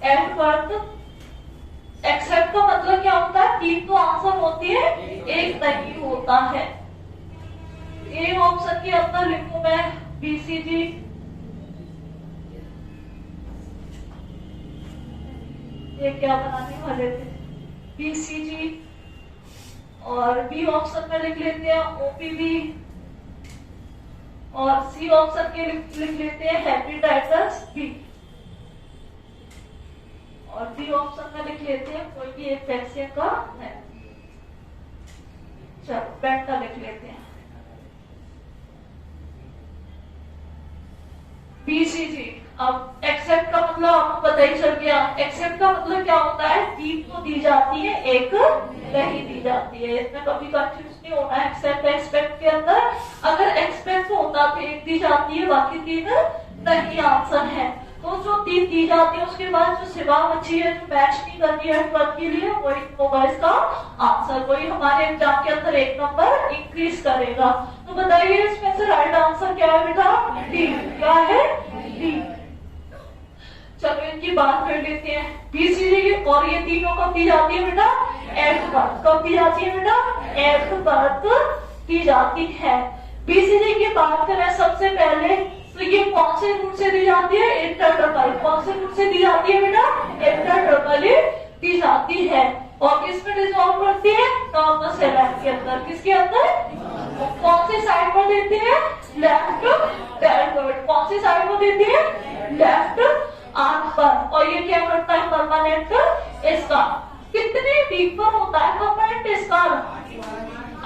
at birth। Except का मतलब क्या होता है? 3 तो आंसर होती है, एक नहीं होता है। ए ऑप्शन के अंदर लिखूं मैं BCG, ये क्या बनाने वाले थे? BCG। और बी ऑप्शन में लिख लेते हैं OPV। और सी ऑप्शन के लिख लेते हैं हेपेटाइटिस बी। और डी ऑप्शन में लिख लेते हैं कोई भी एक वैक्सीन का है। चलो पेंटा लिख लेते हैं BCG। अब एक्सेप्ट का मतलब आपको पता ही चल गया। एक्सेप्ट का मतलब क्या होता है? 3 तो दी जाती है, एक नहीं दी जाती है। इसमें कभी कंफ्यूज नहीं होना है। एक्सेप्ट एक्सपेक्ट के अंदर अगर एक्सपेक्ट होता तो 1 दी जाती है, बाकी 3 नहीं आंसर है। तो जो 3 दी जाती है उसके बाद जो सिवा बची है जो मैच नहीं करती है ट्वेल्थ के लिए, वही होगा इसका आंसर। वही हमारे एग्जाम के अंदर 1 नंबर इंक्रीज करेगा। तो बताइए इसमें से राइट आंसर क्या है बेटा? डी। क्या है? डी। चलो इनकी बात कर लेते हैं। BCG की और ये तीनों कब दी जाती है बेटा? At birth. कब दी जाती है बेटा? एट बर्थ दी जाती है। BCG की बात करें सबसे पहले तो ये कौन से रूट से दी जाती है? इंटरडर्मल। कौन से रूट से दी जाती है बेटा? इंटरडर्मली दी जाती है। और किसमें डिसॉल्व करती है? नॉर्मल सेल के अंदर। किसके अंदर? कौन सी साइड पर देती है? Left deltoid. कौन सी साइड पर देती है? लेफ्ट आर्म पर। और ये क्या करता है? Permanent scar. कितने वीक पर होता है परमानेंट स्कार?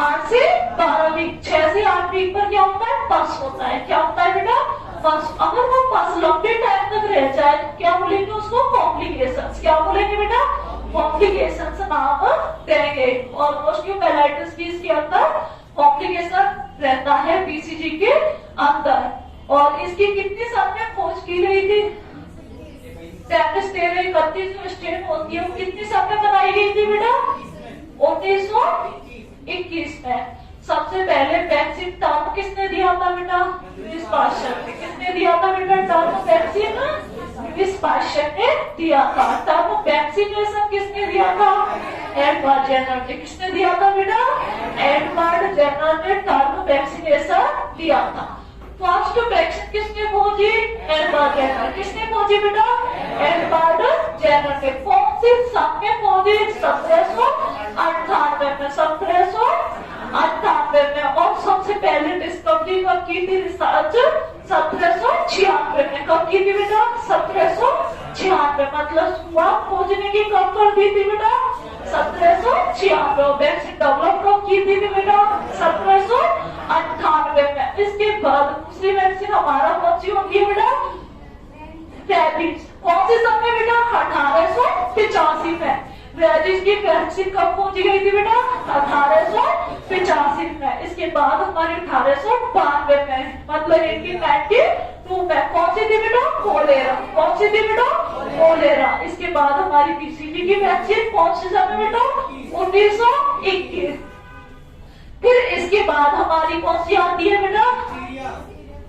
8 से 12 वीक। 6 से 8 वीक पर क्या होता है? पस होता है। क्या होता है बेटा? पस। अगर वो पस लंबे टाइम तक रह जाए तो क्या बोलेंगे उसको? कॉम्प्लिकेशंस। क्या बोलेंगे बेटा? कॉम्प्लिकेशंस नाम देंगे। और ऑस्टियोमाइलाइटिस भी इसके अंदर कॉम्प्लिकेशन रहता है BCG के अंदर। और इसकी कितनी सन में खोज की गई थी? 31 जो स्टेन होती है वो कितनी सन में बनाई गई थी बेटा? 1921 में सबसे पहले वैक्सीन टर्म किसने दिया था बेटा? लुईस पाश्चर ने। किसने दिया था बेटा टर्म वैक्सीन? लुईस पाश्चर ने दिया था। टर्म वैक्सीनेशन किसने दिया था? एडवर्ड जेनर ने। किसने दिया था बेटा? एडवर्ड जेनर ने टर्म वैक्सीनेशन दिया था। फर्स्ट वैक्सीन किसने खोजी? Edward Jenner. किसने खोजी बेटा? एडवर्ड जेनर ने। कौन सी सन में खोजी? 1798 में। 1798 में। और सबसे पहले डिस्कवरी कब की थी? रिसर्च 1796 में। कब की थी बेटा? 1796। मतलब शुरुआत खोजने की कब कर दी थी बेटा? 1796। वैक्सीन डेवलप कब की थी बेटा? 1798 में। इसके बाद दूसरी वैक्सीन हमारा कौन सी होगी बेटा? रेबीज। कौन से सन में बेटा? 1885 में। रेबीज की वैक्सीन कब पहुंची गई थी बेटा? 1885 में। इसके बाद हमारे 1892 में, मतलब 1892 में कौन सी थी बेटा? कोलेरा। कौन सी थी बेटा? कोलेरा। इसके बाद हमारी बीसीजी की वैक्सीन कौन से सन में बेटा? 1921। फिर इसके बाद हमारी कौन सी आती है बेटा?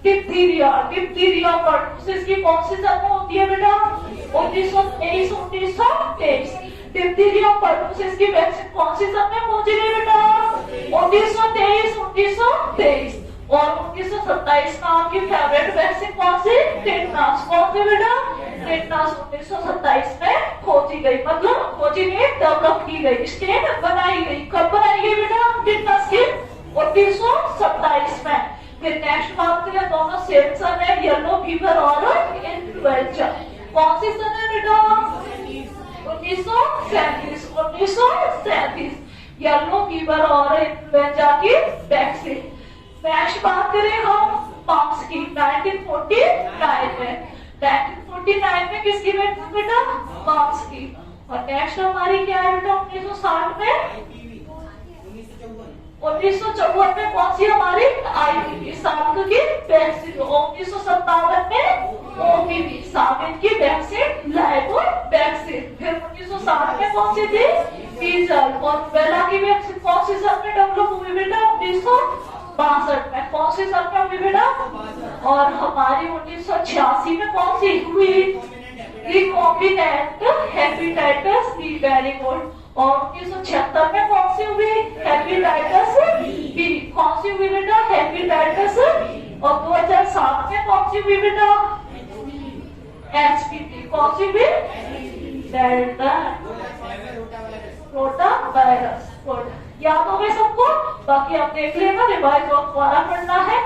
डिप्थीरिया। डिप्थीरिया परटूसिस की कौन सी सन में होती है बेटा? 1923। डिप्थीरिया परटूसिस की वैक्सीन कौन सी सन में पहुंची गई बेटा? 1923। और 1927 में आपकी फेवरेट वैक्सीन कौन सी? टेटनस। कौन सी बेटा? टेटनस 1927 में खोजी गई। मतलब खोजी गई, डेवलप की गई, स्टेन बनाई गई। कब बनाई गई बेटा टेटनस की? 1927 में। फिर नेक्स्ट बात करें, दोनों सेम सन है, येलो फीवर और इन्फ्लुएंजा। कौन सी सन है बेटा? 1937। 1937 येलो फीवर और इन्फ्लुएंजा की वैक्सीन। नेक्स्ट बात करें हम मम्स की, 1949 में। 1949 में किसकी वैक्सीन बेटा? मम्स की। और नेक्स्ट हमारी क्या है बेटा? 1960 में। 1954 में कौन सी हमारी? आईपीवी साल्क की वैक्सीन। 1957 में ओपीवी साबिन की वैक्सीन, लाइव वैक्सीन। फिर 1960 में कौन सी थी? मीजल। और बेला की वैक्सीन कौन सी सन में डेवलप हुई बेटा? 1962 में। कौन सी सन में हुई बेटा? और हमारी 1986 में कौन सी हुई? Recombinant hepatitis B. Very good. और 1976 में कौन सी हुई? Hepatitis B. कौन सी हुई बेटा? हेपेटाइटिस। और 2007 में कौन सी हुई बेटा? एचपीवी। कौन सी हुई? Delta rota virus. गुड, याद हो गए सबको? बाकी आप देख लेना, रिवाइज और दोबारा पढ़ना है।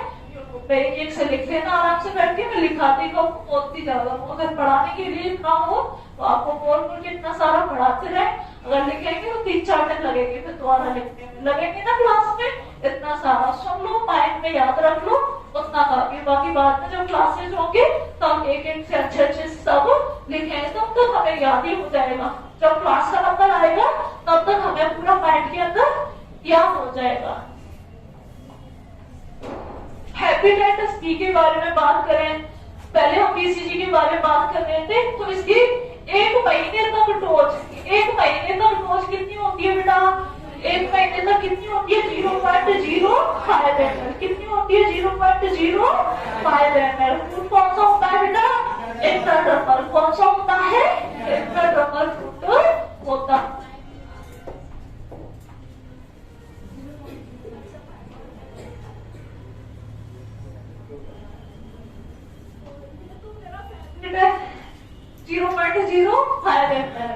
पे एक से लिख लेना आराम से बैठ के। मैं लिखाती को बहुत ही ज्यादा, अगर पढ़ाने के लिए इतना हो तो आपको बोल बोल के इतना सारा पढ़ाते रहे। अगर लिखेंगे तो 3-4 दिन लगेंगे, फिर दोबारा लिखने में लगेंगे ना क्लास में। इतना सारा सुन लो, माइंड में याद रख लो, उतना काफी। बाकी बाद में जब क्लासेज होंगे तब एक एक से अच्छे सब लिखेंगे, तब तक हमें याद ही हो जाएगा। जब क्लास का नंबर आएगा तब तक हमें पूरा माइंड के अंदर याद हो जाएगा। हेपेटाइटिस बी के बारे में बात करें, पहले हम बीसीजी के बारे में बात कर रहे थे। तो इसकी 1 महीने तक डोज, 1 महीने तक डोज कितनी होती है बेटा? 1 महीने तक कितनी होती है? 0.05 ml। कितनी होती है? 0.05 ml। फ्रूट कौन सा होता है बेटा? इंट्राडर्मल। कौन सा होता है? इंट्राडर्मल फ्रूट होता है। है 0.05 ml।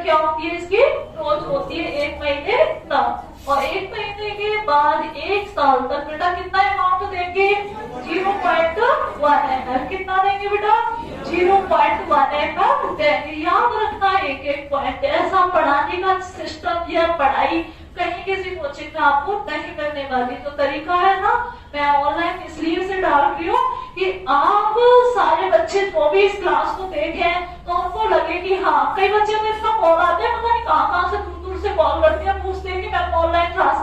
क्या होती है? इसकी डोज होती है 1 महीने तक। और 1 महीने के बाद 1 साल तक बेटा कितना अमाउंट देंगे? 0.1 ml। कितना देंगे बेटा? 0.1 ml देंगे। याद रखना एक एक पॉइंट। ऐसा पढ़ाने का सिस्टम या पढ़ाई कहीं किसी कोचिंग में आपको नहीं मिलने वाली। जो तरीका है ना, मैं ऑनलाइन इसलिए से डाल रही हूँ कि आप सारे बच्चे जो भी इस क्लास को देखें तो उनको लगे कि हाँ, कई बच्चे तो इसका कॉल आते हैं, पता नहीं कहाँ से दूर दूर से कॉल करते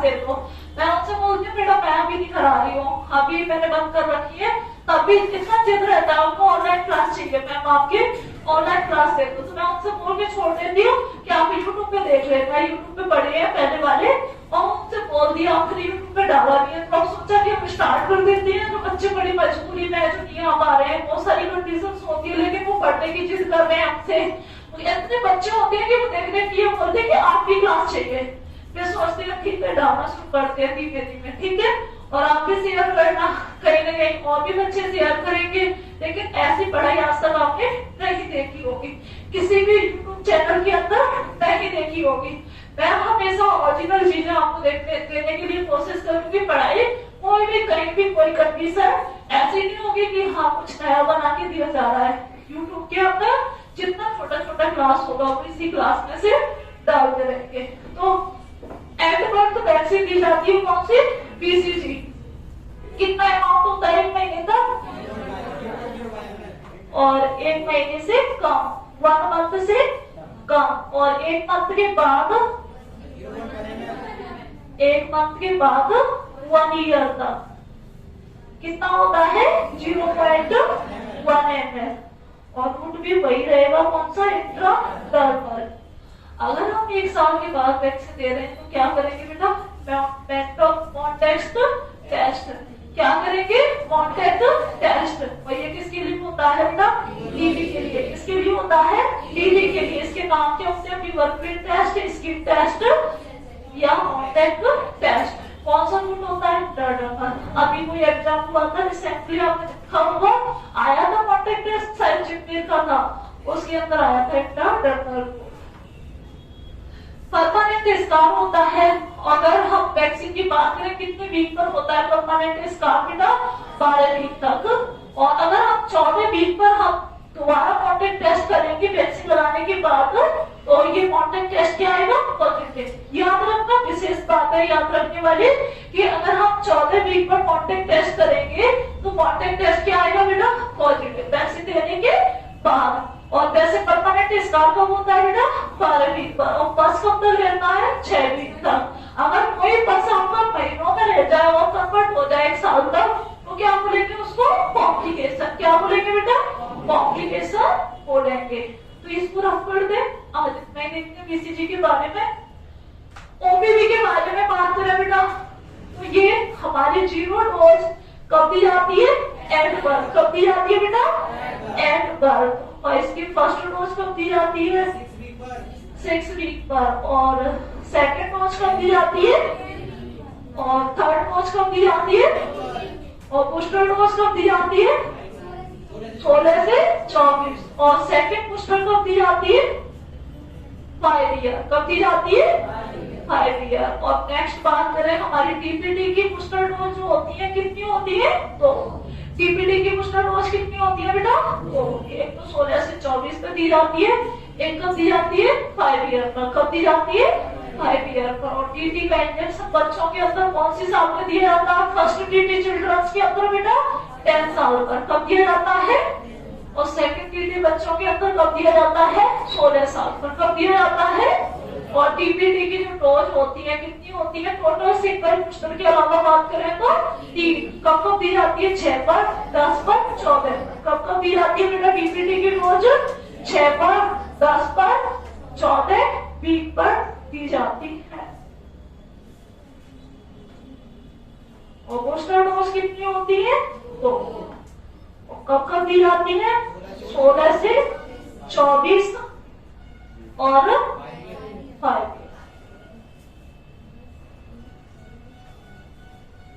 दे दो। मैं उनसे बोलती हूँ बेटा मैं अभी नहीं करा रही हूँ, अभी मैंने बंद कर रखी है, तब भी इतना जिद रहता है उनको ऑनलाइन क्लास चाहिए, मैम आपकी ऑनलाइन क्लास दे दो। तो मैं उनसे बोल के छोड़ देती हूँ कि आप यूट्यूब पे देख लेना, यूट्यूब पे पढ़े हैं पहले वाले, और उनसे बोल दिया, फिर यूट्यूब पे डाला नहीं है। तो अब सोचा कि हम स्टार्ट कर देते हैं, जो बच्चे बड़ी मजबूरी में जो नहीं आ पा रहे हैं, बहुत सारी कंडीशन होती है, लेकिन वो पढ़ने की जिद कर रहे हैं हमसे। इतने बच्चे होते हैं कि वो देखने के लिए बोलते हैं कि आपकी क्लास चाहिए। मैं सोचती हूँ ठीक है डालना शुरू करते हैं धीमे धीमे, ठीक है। और आप भी शेयर करना, कहीं ना कहीं और भी बच्चे शेयर करेंगे, लेकिन ऐसी पढ़ाई आज तक आपने नहीं देखी होगी, किसी भी यूट्यूब चैनल के अंदर नहीं देखी होगी। मैं हमेशा ओरिजिनल चीजें आपको देने के लिए कोशिश करूंगी। पढ़ाई कोई भी कहीं भी कोई कंडीशन ऐसी नहीं होगी कि हाँ कुछ नया बना के दिया जा रहा है। यूट्यूब के अंदर जितना छोटा छोटा क्लास होगा वो इसी क्लास में से डालते रहेंगे। तो एंड पर तो वैक्सीन दी जाती है कौन सी, बीसीजी। कितना अमाउंट होता है एक महीने का, और एक महीने से कम, 1 मंथ से कम, और एक मंथ के बाद 1 ईयर तक कितना होता है 0.1 ml, और रूट भी वही रहेगा कौन सा, इंट्राडर्मल। अगर हम 1 साल के बाद वैक्सीन दे रहे हैं तो क्या करेंगे बेटा, कॉन्टेक्ट टेस्ट। क्या करेंगे, कॉन्टेक्ट टेस्ट। और ये किसके लिए होता है बेटा, टीबी के लिए। किसके लिए होता है, टीबी के लिए। इसके नाम क्या होते हैं, फिंगरप्रिंट टेस्ट, स्किन टेस्ट या कॉन्टेक्ट टेस्ट। कौन सा रूट होता है, इंट्राडर्मल। अभी कोई एग्जाम हुआ था रिसेंटली, आपने देखा होगा, आया था कॉन्टेक्ट टेस्ट, साइड चिपनेर का था, उसके अंदर आया था इंट्राडर्मल। परमानेंट स्कार होता है, अगर हम वैक्सीन की बात करें कितने वीक पर होता है परमानेंट स्कार बेटा, 12 वीक तक। और अगर हम 14 वीक पर हम दोबारा कॉन्टेक्ट टेस्ट करेंगे वैक्सीन लगाने के बाद, तो ये कॉन्टेक्ट टेस्ट क्या आएगा, पॉजिटिव। याद रखना, विशेष बात है याद रखने वाली, कि अगर हम 14 वीक पर कॉन्टेक्ट टेस्ट करेंगे तो कॉन्टेक्ट टेस्ट क्या आएगा बेटा, पॉजिटिव, वैक्सीन देने के बाद। और वैसे परमानेंट स्कार कब होता है बेटा, 12 वीक पर। और पस कब तक रहता है, 6 वीक तक। अगर कोई पस आपका महीनों में रह जाए और कन्वर्ट हो जाए 1 साल तक, तो क्या बोलेंगे उसको, कॉम्प्लिकेशन। क्या बोलेंगे बेटा, कॉम्प्लिकेशन बोलेंगे। तो इसको रख कर दे। आज इतना ही देखते हैं बीसीजी के बारे में। ओपीवी के बारे में बात करें बेटा, तो ये हमारी 0 डोज कब दी जाती है, एंड पर। कब दी जाती है बेटा, एंड पर। और इसकी फर्स्ट डोज कब दी जाती है, 6 वीक पर। और सेकेंड डोज कब दी जाती है, और थर्ड डोज कब दी जाती है, और बूस्टर डोज कब दी जाती है, 16 से 24। और सेकेंड बूस्टर कब दी जाती है, 5 ईयर। कब दी जाती है, 5 ईयर। और नेक्स्ट बात करें हमारी टीपीडी की बूस्टर डोज जो होती है, कितनी होती है, 2। टीपीडी की बूस्टर डोज कितनी होती है बेटा, 2। एक तो 16 से 24 पे दी जाती है, एक कब दी जाती है, 5 ईयर पर। कब दी जाती है, 5 ईयर पर। और टीटी का इंजेक्शन बच्चों के अंदर कौन सी साल में दिया जाता है, फर्स्ट टीटी चिल्ड्रंस के अंदर बेटा 10 साल पर। कब दिया जाता है, और सेकंड टीटी बच्चों के अंदर कब दिया जाता है, 16 साल पर। कब दिया जाता है। और टीपीडी की जो डोज होती है कितनी होती है टोटल, सिंगल बूस्टर के अलावा बात करें तो 3। कब कब दी जाती है, 6 पर, 10 पर, 14 पर। कब कब दी जाती है बेटा टीपीडी की डोज, 6 पर, 10 पर, 14 वीक पर दी जाती है। और बूस्टर डोज कितनी होती है, 2। कब कब दी जाती है, 16 से 24 और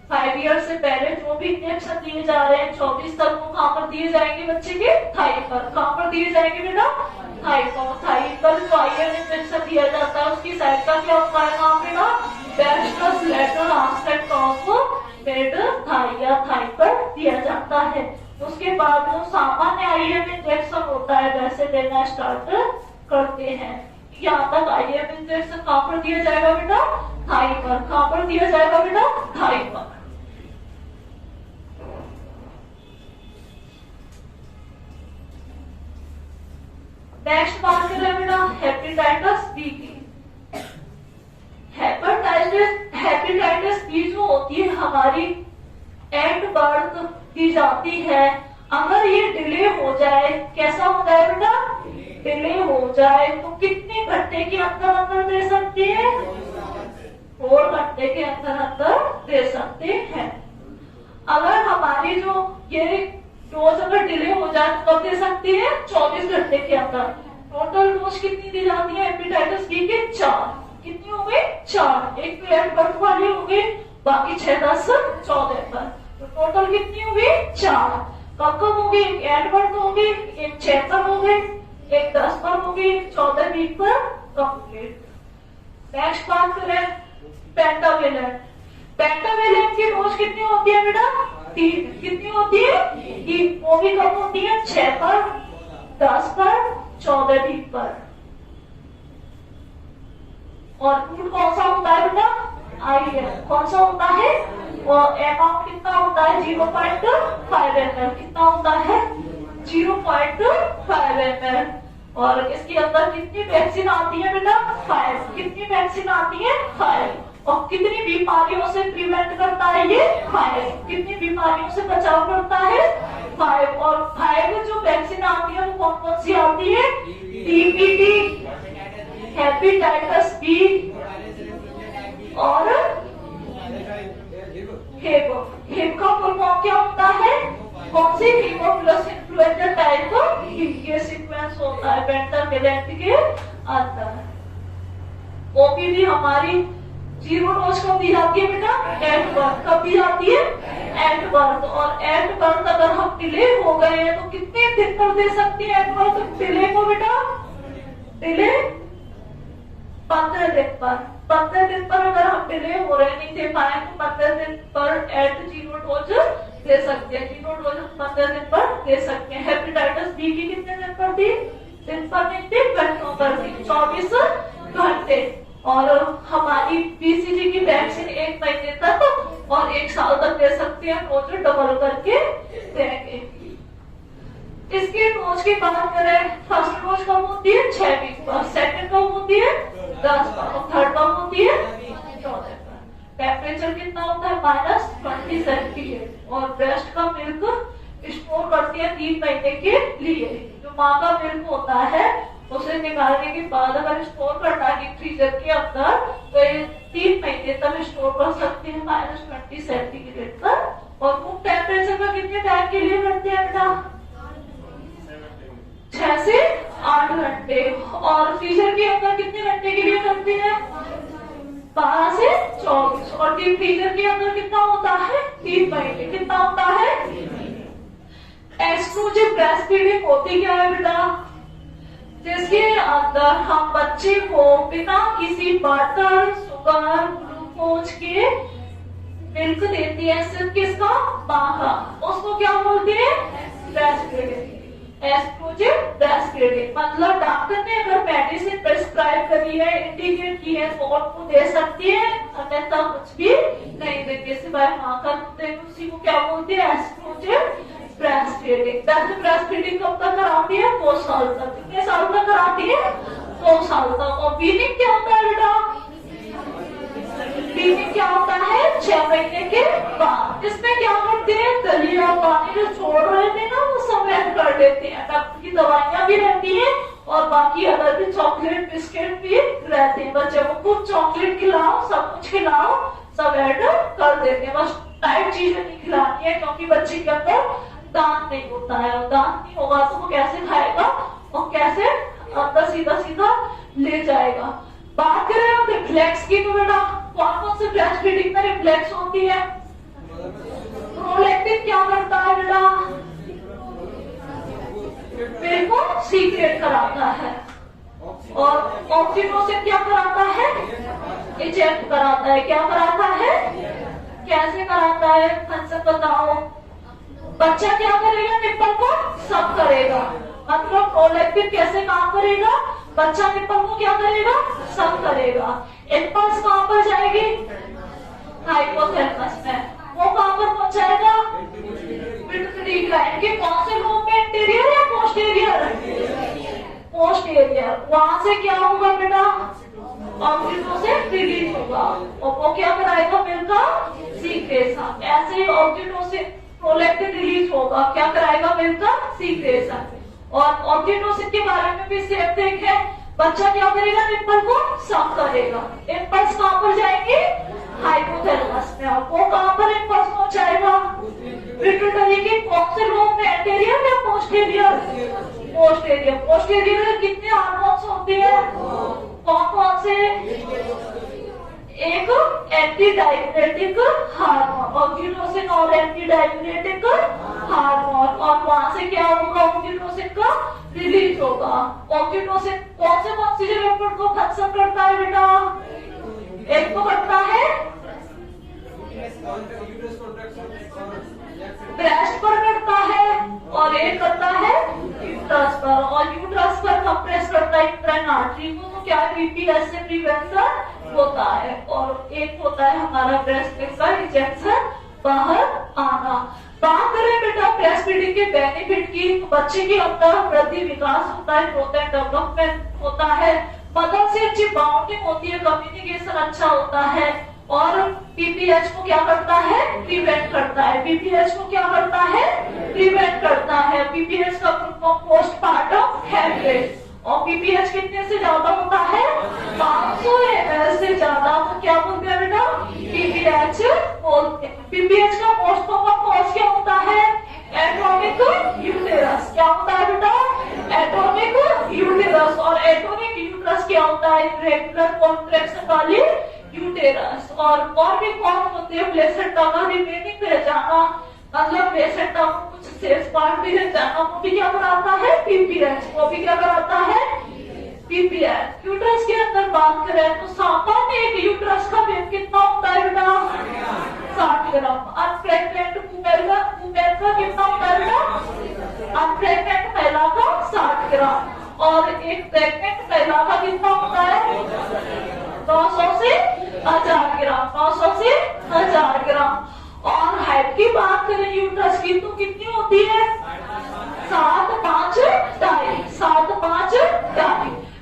5 ईयर से पहले जो भी इंजेक्शन दिए जा रहे हैं 24 तक, वो कहां पर दिए जाएंगे बच्चे के, थाई पर। कहां पर दिए जाएंगे बेटा, थाई पर। थाई पर जो आईएन इंजेक्शन दिया जाता है उसकी साइड का क्या होता है नाम बेटा, vastus lateral aspect of mid thigh, या थाई पर दिया जाता है। उसके बाद जो सामान्य आईएन इंजेक्शन होता है वैसे देना स्टार्ट करते हैं। यहाँ तक आईएम इंजेक्शन कहां पर दिया जाएगा बेटा, थाई पर। कहां पर दिया जाएगा बेटा, थाई पर। नेक्स्ट बात करें बेटा हेपेटाइटिस बी की। हेपेटाइटिस हमारी एट बर्थ दी जाती है, अगर ये डिले हो जाए, कैसा हो जाए बेटा, डिले हो जाए, तो कितने घंटे के अंदर अंदर दे सकते हैं, 4 घंटे के अंदर अंदर दे सकते हैं। अगर हमारी जो ये डोज अगर डिले हो जाए तो कब दे सकती है, 24 घंटे के अंदर। टोटल डोज कितनी दी जाती है हेपेटाइटिस बी के, 4। कितनी हो गई, 4। एक तो एट बर्थ वाली हो गई, बाकी 6, 10, 14 पर, तो टोटल कितनी हो गई, 4। कब कब होगी, एक एट बर्थ होगी, एक 6 पर हो गई, एक 10 पर होगी, 14 वीक पर कंप्लीट। नेक्स्ट बात करें पेंटावेलेंट। पेंटावेलेंट की डोज कितनी होती है बेटा, 3। कितनी होती है, 3। वो भी कब होती है, 6 पर, 10 पर, 14 वीक पर। और रूट कौन सा होता है बेटा, IM। कौन सा होता है, और अमाउंट कितना होता है, 0.5 ml। कितना होता है, 0.5 ml। और इसके अंदर कितनी वैक्सीन आती है बेटा, 5। कितनी वैक्सीन आती है, 5। और कितनी बीमारियों से प्रिवेंट करता है ये, 5। कितनी बीमारियों से बचाव करता है, 5। और 5 जो वैक्सीन आती है वो कौन कौन सी आती है, DPT, हेपेटाइटिस बी और हेप। हेप का फुल फॉर्म क्या होता है, कौन सी, हीमोप्लस इन्फ्लुएंजा टाइप बी। ये सीक्वेंस होता है पेंटावेलेंट के अंदर। ओपीवी हमारी 0 डोज कब दी जाती है बेटा, एट बर्थ। कब दी जाती है, एट बर्थ। और एट बर्थ अगर हम डिले हो गए हैं तो कितने दिन पर दे सकते हैं एट बर्थ डिले को बेटा, डिले 15 दिन पर। 15 दिन पर अगर हम डिले हो रहे, नहीं दे पाए तो 15 दिन पर एट 0 डोज दे सकते हैं। 0 डोज 15 दिन पर दे सकते हैं। हेपेटाइटिस बी की कितने दिन पर दी, दिन पर नहीं थी, घंटों पर दी, 24 घंटे। और हमारी BCG की वैक्सीन 1 महीने तक और 1 साल तक दे सकते हैं, डोज डबल करके देंगे। इसकी डोज की बात करें, फर्स्ट डोज कब होती है, 6 वीक पर, सेकंड कब होती है, 10 पर, और थर्ड कब होती है, 14 पर। टेम्परेचर कितना होता है, -20 सेंटीग्रेड। और ब्रेस्ट का मिल्क स्टोर करती है 3 महीने के लिए। जो माँ का मिल्क होता है उसे निकालने के बाद अगर स्टोर करना है फ्रीजर के अंदर तो ये 3 महीने तक स्टोर कर सकते हैं -20 सेंटीग्रेड पर। और रूम टेम्परेचर का कितने टाइम के लिए करते हैं बेटा, 6 से 8 घंटे। और फ्रीजर के अंदर कितने घंटे के लिए करते हैं, 12 से 24। और डीप फ्रीजर के अंदर कितना होता है, 3 महीने। कितना होता है, एक्सक्लूसिव ब्रेस्ट फीडिंग होती क्या है बेटा, जिसके अंदर हम बच्चे को बिना किसी बटर, शुगर, ग्लूकोज के मिल्क देती है, सिर्फ किसका, माँ का। उसको क्या बोलते हैं, breast feeding. Exclusive breast feeding मतलब डॉक्टर ने अगर मेडिसिन प्रिस्क्राइब करी है, इंडिकेट की है, तो आपको दे सकती है, अन्यथा कुछ भी नहीं देंगे सिवाय माँ का दूध देंगे। उसी को क्या बोलते हैं, exclusive breast feeding. Breast feeding कब तक कराती है, 2 साल तक। कितने साल तक कराती है, 2 साल तक। और वीनिंग क्या होता है बेटा, वीनिंग क्या होता है, 6 महीने के बाद। इसमें क्या करते हैं, दलिया पानी जो छोड़ रहे थे ना वो सब ऐड कर देते हैं। डॉक्टर की दवाइयां भी रहती है और बाकी अदर भी चॉकलेट बिस्किट भी रहते हैं। बच्चे को खूब चॉकलेट खिलाओ, सब कुछ खिलाओ, सब ऐड कर देते हैं। बस टाइट चीजें नहीं खिलानी है क्योंकि बच्चे के अंदर दांत नहीं होता है, और दांत नहीं होगा तो वो कैसे खाएगा और कैसे अंदर सीधा सीधा ले जाएगा। बात करें हम रिफ्लेक्स की तो बेटा कौन कौन से ब्रेस्ट फीडिंग में रिफ्लेक्स होती है, प्रोलैक्टिन क्या करता है बेटा, मिल्क को सीक्रेट कराता है। और ऑक्सीटोसिन क्या कराता है, इजेक्ट कराता है। क्या कराता है, कैसे कराता है, कंसेप्ट बताओ। बच्चा क्या करेगा, निप्पल को सब करेगा। मतलब प्रोलैक्टिन कैसे काम करेगा, बच्चा निप्पल को क्या करेगा, सब करेगा। इम्पल्स कहां पर जाएगी, हाइपोथैलेमस में। वो कहां पर पहुंचाएगा, पिट्यूटरी ग्लैंड के कौन से लोब में, एंटीरियर या पोस्टीरियर, पोस्टीरियर। वहां से क्या होगा बेटा, ऑक्सीटोसिन रिलीज होगा और वो क्या कराएगा, मिलकर सीक्रेशन। ऐसे ही ऑक्सीटोसिन प्रोलैक्टिन रिलीज होगा, क्या कराएगा, मिलकर सीक्रेशन। और ऑक्सीटोसिन के बारे में भी सेम थिंग है, बच्चा क्या करेगा, निप्पल को सक करेगा। इम्पल्स कहां पर जाएंगे, हाइपोथैलेमस में। और वो कहां पर इम्पल्स पहुंचाएगा, पिट्यूटरी के कौन से लोब में, एंटीरियर या पोस्टीरियर, पोस्टीरियर। पोस्टीरियर में कितने हार्मोन्स होते हैं, कौन कौन से, एक एंटी डाययूरेटिक हार्मोन ऑक्सीटोसिन और एंटी डाययूरेटिक हार्मोन, और वहां से क्या होगा, ऑक्सीटोसिन का रिलीज होगा। ऑक्सीटोसिन कौन सी जगह पर फंक्शन करता है बेटा, एक तो करता है ब्रेस्ट पर करता है और एक करता है यूट्रस पर, और यूट्रस पर कंप्रेस करता है यूट्राइन आर्टरी को, तो क्या बीपीएस से प्रिवेंशन होता है। और एक होता है हमारा ब्रेस्ट मिल्क का इंजेक्शन बाहर आना। बात करें बेटा ब्रेस्ट फीडिंग के बेनिफिट की, बच्चे के अंदर वृद्धि विकास होता है, ग्रोथ एंड डेवलपमेंट होता है, मदर से अच्छी बाउंडिंग होती है, कम्युनिकेशन अच्छा होता है, और पीपीएच को क्या करता है, प्रिवेंट करता है। पीपीएच को क्या करता है, प्रिवेंट करता है। पीपीएच का पोस्टपार्टम हेमरेज, और पीपीएच कितने से ज्यादा होता है, 500 ml से ज्यादा, तो क्या बोलते हैं बेटा, पीपीएच बोलते हैं। पीपीएच का मोस्ट कॉमन कॉज क्या होता है, एटोनिक यूटेरस। क्या होता है बेटा, एटोनिक यूटेरस। और एटोनिक यूटेरस क्या होता है, इरेगुलर कॉन्ट्रैक्शन वाली यूटेरस। और भी कौन होते हैं, प्लेसेंटा का रिमेनिंग रह जाना, मतलब प्लेसेंटा को कुछ सेल्स पार्ट भी रह जाना, वो भी क्या कराता है, पीपीएच। वो भी क्या कराता है, पीपीएच। यूट्रस के अंदर बात करें तो सामान्य एक यूट्रस का वेट कितना होता है बेटा, 60 ग्राम। अनप्रेग्नेंट वुमेन का कितना होता है बेटा, अनप्रेग्नेंट महिला का 60 ग्राम, और एक प्रेग्नेंट महिला का कितना होता है, 900 से 1000 ग्राम, 900 से 1000 ग्राम। और हाइट की बात करें यूट्रस की तो कितनी होती है, 7-5 टाइम।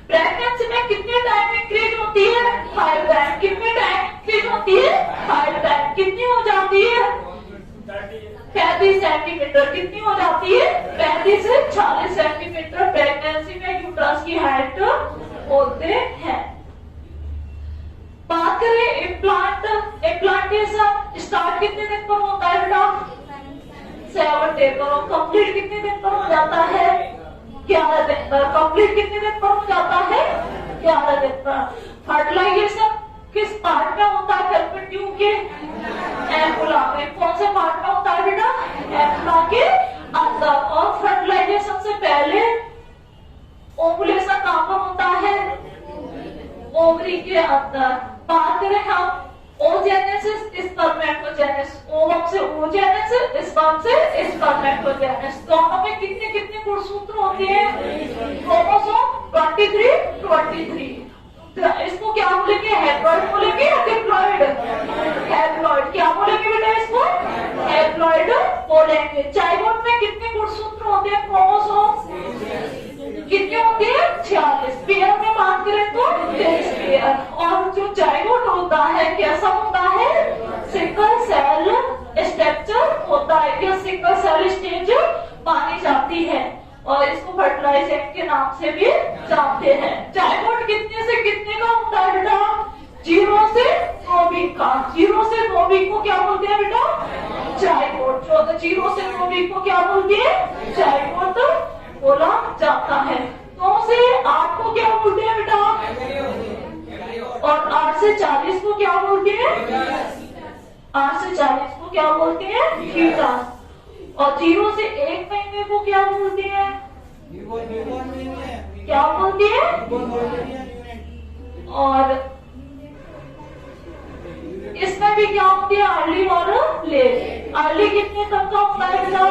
प्रेगनेंसी में कितने टाइम इंक्रीज होती है, 5 टाइम। कितने टाइम इंक्रीज होती है, 5 टाइम। कितनी हो जाती है, 35 सेंटीमीटर। कितनी हो जाती है, 35 से 40 सेंटीमीटर प्रेगनेंसी में यूट्रस की हाइट होते हैं। बात करें इम्प्लांटेशन स्टार्ट कितने दिन पर होता है बेटा, 7 डे पर। और कंप्लीट कितने दिन पर हो जाता है, 11 दिन पर। कंप्लीट कितने दिन पर हो जाता है, 11 दिन पर। फर्टिलाइजेशन किस पार्ट में होता है, फैलोपियन ट्यूब के एम्पुला में। कौन से पार्ट में होता है बेटा, एम्पुला के अंदर। और फर्टिलाइजेशन से पहले ओवुलेशन कहां पर होता है, ओवरी के अंदर। बात करें हम ओजेनेसिस स्पर्मेटोजेनेसिस, ओवम से ओजेनेसिस, स्पर्म से स्पर्मेटोजेनेसिस। दोनों में कितने कितने गुणसूत्र होते हैं, क्रोमोसोम 23। इसको क्या बोलेंगे, हैप्लॉइड बोलेंगे या डिप्लॉइड, हैप्लॉइड। क्या बोलेंगे बेटा इसको, हैप्लॉइड बोलेंगे। जाइगोट में कितने गुणसूत्र होते हैं, क्रोमोसोम कितने होते हैं, 46। पेयर में बात करें तो 23 पेयर। और जो जाइगोट होता है कैसा होता है, सिंगल सेल स्ट्रक्चर होता है, यह सिंगल सेल स्टेज मानी जाती है, और इसको फर्टिलाइजेशन के नाम से भी जानते हैं। जाइगोट कितने से कितने का होता है बेटा, 0 से 9 वीक का। 0 से 9 वीक को क्या बोलते हैं बेटा, जाइगोट। 0 से 9 वीक को क्या बोलते हैं, जाइगोट बोला जाता है। 9 से 8 को क्या बोलते हैं बेटा, और 8 से 40 को क्या बोलते हैं, 8 से 40 को क्या बोलते हैं, फीटस। और 0 से 1 महीने को क्या बोलते हैं, क्या बोलते हैं। और इसमें भी क्या होती है, अर्ली और लेट। अर्ली कितने तक का होता है बेटा,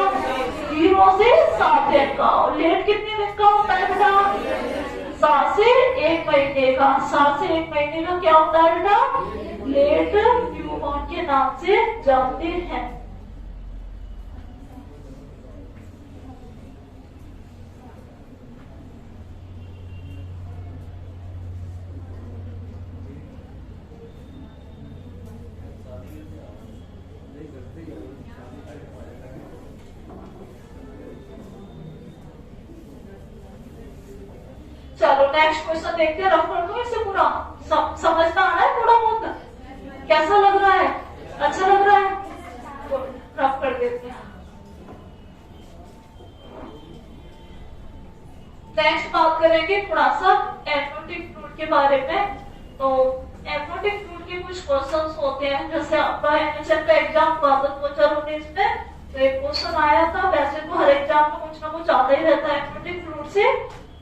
0 से 7 दिन का। और लेट कितने दिन का होता है बेटा, 7 से 1 महीने का। 7 से 1 महीने का क्या होता है बेटा, लेट न्यूबॉर्न के नाम से जानते हैं। चलो नेक्स्ट क्वेश्चन देखते हैं, रफ कर दो इसे पूरा। समझना आ रहा है थोड़ा बहुत? कैसा लग रहा है? अच्छा लग रहा है? तो रफ कर देते हैं। नेक्स्ट बात करेंगे थोड़ा सा एमनोटिक फ्लूइड के बारे में। तो एमनोटिक फ्लूइड के कुछ क्वेश्चंस होते हैं, जैसे आपका एनएचएम का एग्जाम हुआ था 2019 में, तो एक क्वेश्चन आया था। वैसे तो हर एग्जाम में कुछ ना कुछ आता ही रहता है एमनोटिक फ्लूइड से।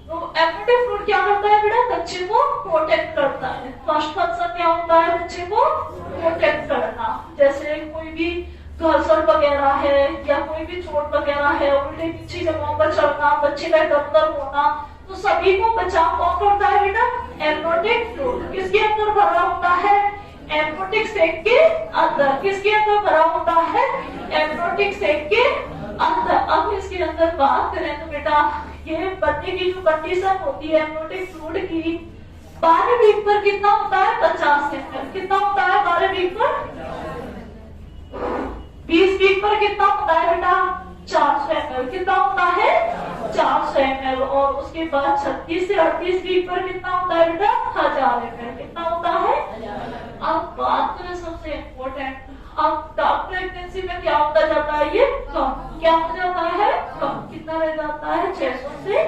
तो एमनोटिक फ्लूइड क्या करता है बेटा? बच्चे को प्रोटेक्ट करता है। फर्स्ट फंक्शन क्या होता है? बच्चे को प्रोटेक्ट करना। जैसे कोई भी घर्षण वगैरह है या कोई भी चोट वगैरह है, उल्टी नीची जगहों पर चढ़ना, बच्चे का इधर-उधर होना, तो सभी को बचाव कौन करता है बेटा? Amniotic fluid. किसके अंदर भरा होता है? एमनोटिक सैक के अंदर। किसके अंदर भरा होता है? एमनोटिक सैक के अंदर। अब इसके अंदर बात करें तो बेटा ये बनने की जो कंडीशन होती है एमनोटिक फ्लूइड की, 12 वीक पर कितना होता है? 50 ml। कितना होता है 12 वीक पर? 20 वीक पर कितना होता है बेटा? 400 ml। कितना होता है? 400 ml। और उसके बाद 36 से 38 वीक पर कितना होता है बेटा? 1000 ml। कितना होता है? अब बात करें सबसे इम्पोर्टेंट, अब डार्क प्रेगनेंसी में क्या होता जाता है? ये कम। क्या हो जाता है? कम। कितना रह जाता है? 600 से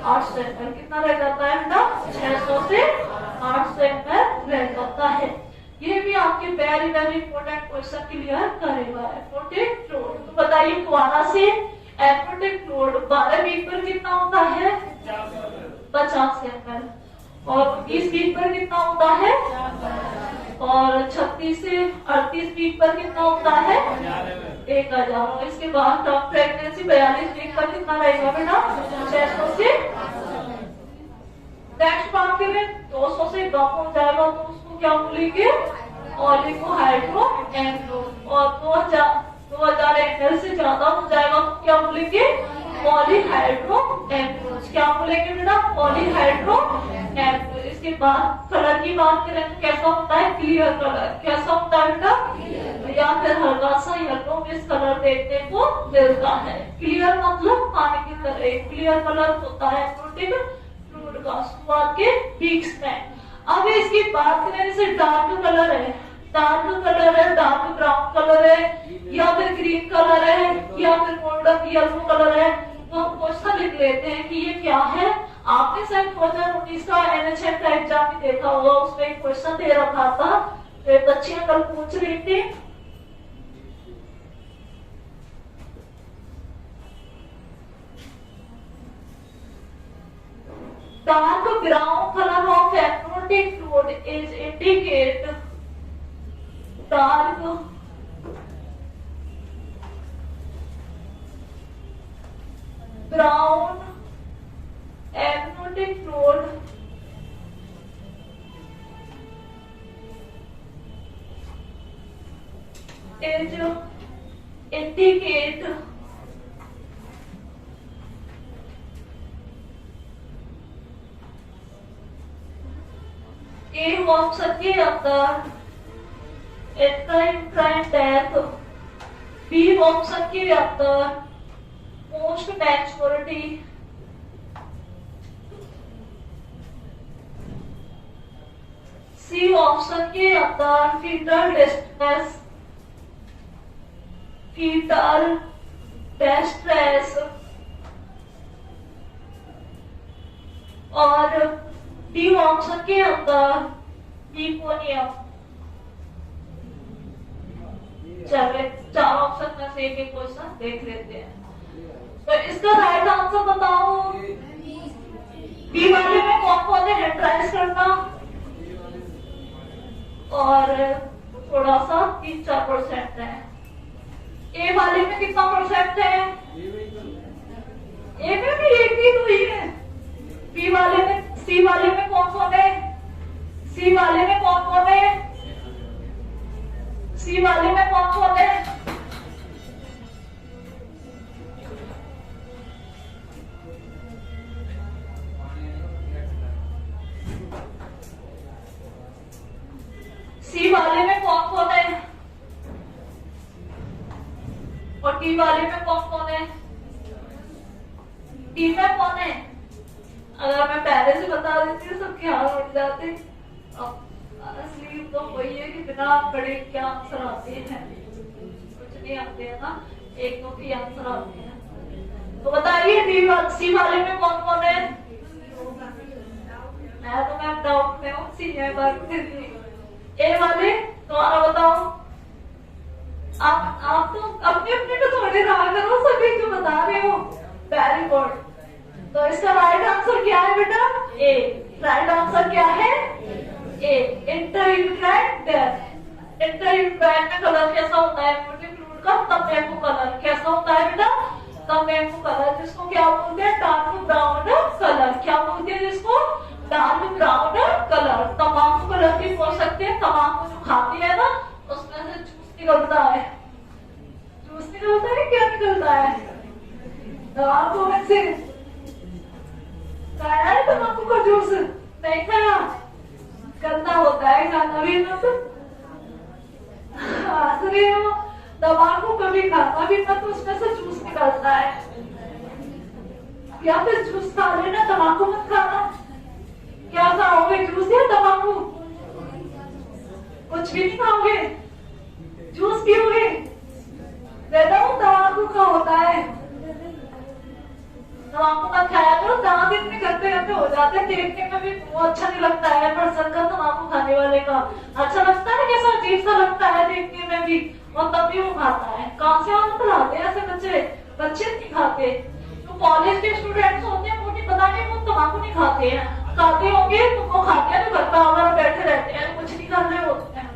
800 ml। कितना रह जाता है बेटा? 600 से 800 ml रह जाता है। ये भी आपके very very important question clear करेगा। एमनोटिक फ्लूइड तो बताइए दोबारा से, एमनोटिक फ्लूइड 12 वीक पर कितना होता है? 50 ml। और 20 वीक पर कितना होता है? और 36 से 38 वीक पर कितना होता है? 1000। इसके बाद प्रेगनेंसी 42 वीक पर कितना रहेगा बेटा? 600 से। नेक्स्ट बात करें 200 से कम हो जाएगा तो उसको क्या बोलेंगे? ऑलिगोहाइड्रो एंड्रोज। और 2000 ml से ज्यादा हो जाएगा तो क्या बोलेंगे? पॉलीहाइड्रो एंड्रोज। क्या बोलेंगे बेटा? पॉलीहाइड्रो एंड्रोज। इसके बाद कलर की बात करें तो कैसा होता है? Clear colour. कैसा होता है बेटा? या फिर हल्का सा येलो मिक्स कलर देखने को मिलता है। क्लियर मतलब पानी की तरह क्लियर कलर होता है एमनोटिक फ्लूइड का शुरुआत के वीक्स में। अब इसकी बात करें, जैसे डार्क कलर है, डार्क कलर है, डार्क ब्राउन कलर है, या फिर ग्रीन कलर है, या फिर गोल्डन येलो कलर है, तो हम क्वेश्चन लिख लेते हैं कि ये क्या है। आपने शायद 2019 का एनएचएम का एग्जाम भी देखा होगा, उसमें एक क्वेश्चन दे रखा था, तो बच्चियां कल पूछ रही थी। Dark brown color of amniotic fluid is indicate dark brown amniotic fluid is indicate A option के अंदर इंट्राइन डेथ, बी ऑप्शन के अंदर पोस्ट मैच्योरिटी, सी ऑप्शन के अंदर फीटल डिस्ट्रेस, फीटल डिस्ट्रेस, और डी ऑप्शन के अंदर मीकोनियम। चलिए 4 ऑप्शन में से एक क्वेश्चन देख लेते हैं। तो इसका राइट आंसर बताओ। बी वाले में कौन कौन है? हैंड राइज करना, और थोड़ा सा 3-4% है। ए वाले में कितना परसेंट है? ए में भी एक ही तो ही है। बी वाले में, सी वाले में कौन कौन है? सी वाले में कौन कौन है? सी वाले में कौन कौन है? सी वाले में कौन कौन है? और डी वाले में कौन कौन है? डी में कौन है? अगर मैं पहले से बता देती तो सब ख्याल उठ जाते। असली तो वही है कि बिना पढ़े क्या आंसर आते हैं, कुछ नहीं आते हैं ना, एक दो की आंसर आते हैं। तो बताइए सी वाले में कौन कौन है? मैं डाउट में हूँ, सी में बात ए वाले तुम्हारा बताओ। आप तो अपने अपने को थोड़े रहा करो, सभी जो बता रहे हो। Very good. तो इसका राइट आंसर क्या है बेटा? ए। राइट आंसर क्या है? ए। इंटरयूट्राइन डेथ। इंटरयूट्राइन में कलर कैसा होता है? फ्लूइड का तंबाकू कलर कैसा होता है बेटा? तंबाकू कलर, जिसको क्या बोलते हैं? Dark brown colour. क्या बोलते हैं जिसको? Dark brown colour. तंबाकू कलर भी बोल सकते हैं। तंबाकू जो खाती है ना, उसमें से जूस निकलता है। जूस निकलता है, क्या निकलता है? तंबाकू में से खाया है तंबाकू का जूस? नहीं खाया? गंदा होता है खाना भी मत। तंबाकू कभी खाना भी मत, उसमें से जूस निकलता है। या फिर जूस खा लेना, तंबाकू मत खाना। क्या खाओगे, जूस या तंबाकू? कुछ भी नहीं खाओगे, जूस पियोगे। तंबाकू का होता है। तंबाकू मत खाया करो, दांत इतने गंदे गंदे हो जाते हैं, देखने में भी वो अच्छा नहीं लगता है। पर्सन का तंबाकू खाने वाले का अच्छा लगता है, कैसा अजीब सा लगता है देखने में भी, और तब भी वो खाता है। कहाँ से हम खिलाते हैं ऐसे बच्चे? बच्चे नहीं खाते। जो कॉलेज के स्टूडेंट्स होते हैं वो नहीं, पता नहीं वो तंबाकू नहीं खाते हैं। खाते होंगे तो वो खाते हैं, तो घर पर आकर बैठे रहते हैं, कुछ नहीं कर रहे होते हैं।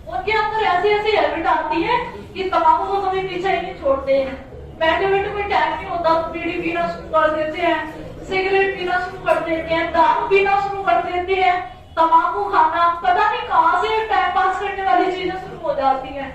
उनके अंदर ऐसी ऐसी हैबिट आती है कि तंबाकू को कभी पीछे ही नहीं छोड़ते हैं। बैठे बैठे कोई टाइम नहीं होता तो बीड़ी पीना शुरू कर देते हैं, सिगरेट पीना शुरू कर देते हैं, दारू पीना शुरू कर देते हैं, तंबाकू खाना, पता नहीं कहाँ से टाइम पास करने वाली चीजें शुरू हो जाती हैं।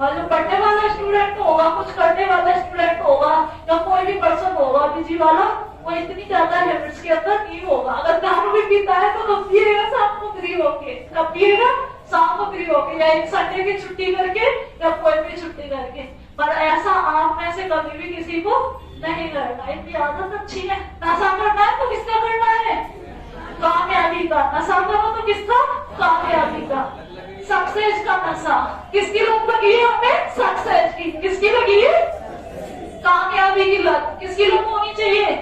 और जो पढ़ने वाला स्टूडेंट होगा, कुछ करने वाला स्टूडेंट होगा, या कोई भी पर्सन होगा बिजी वाला, वो इतनी ज्यादा हैबिट्स के अंदर नहीं होगा। अगर दारू भी पीता है तो कब पिएगा? शाम को फ्री होके। कब पिएगा? शाम को फ्री होके, या एक संडे की छुट्टी करके, या कोई भी छुट्टी करके। पर ऐसा आप में से कभी भी किसी को नहीं करना। इनकी आदत अच्छी है। नशा करना है तो किसका करना है? कामयाबी का। नशा करो तो किसका? कामयाबी का, सक्सेस का नशा। किसकी लत लगी है हमें? सक्सेस की। किसकी लगी है? कामयाबी की लत। किसकी लत होनी चाहिए?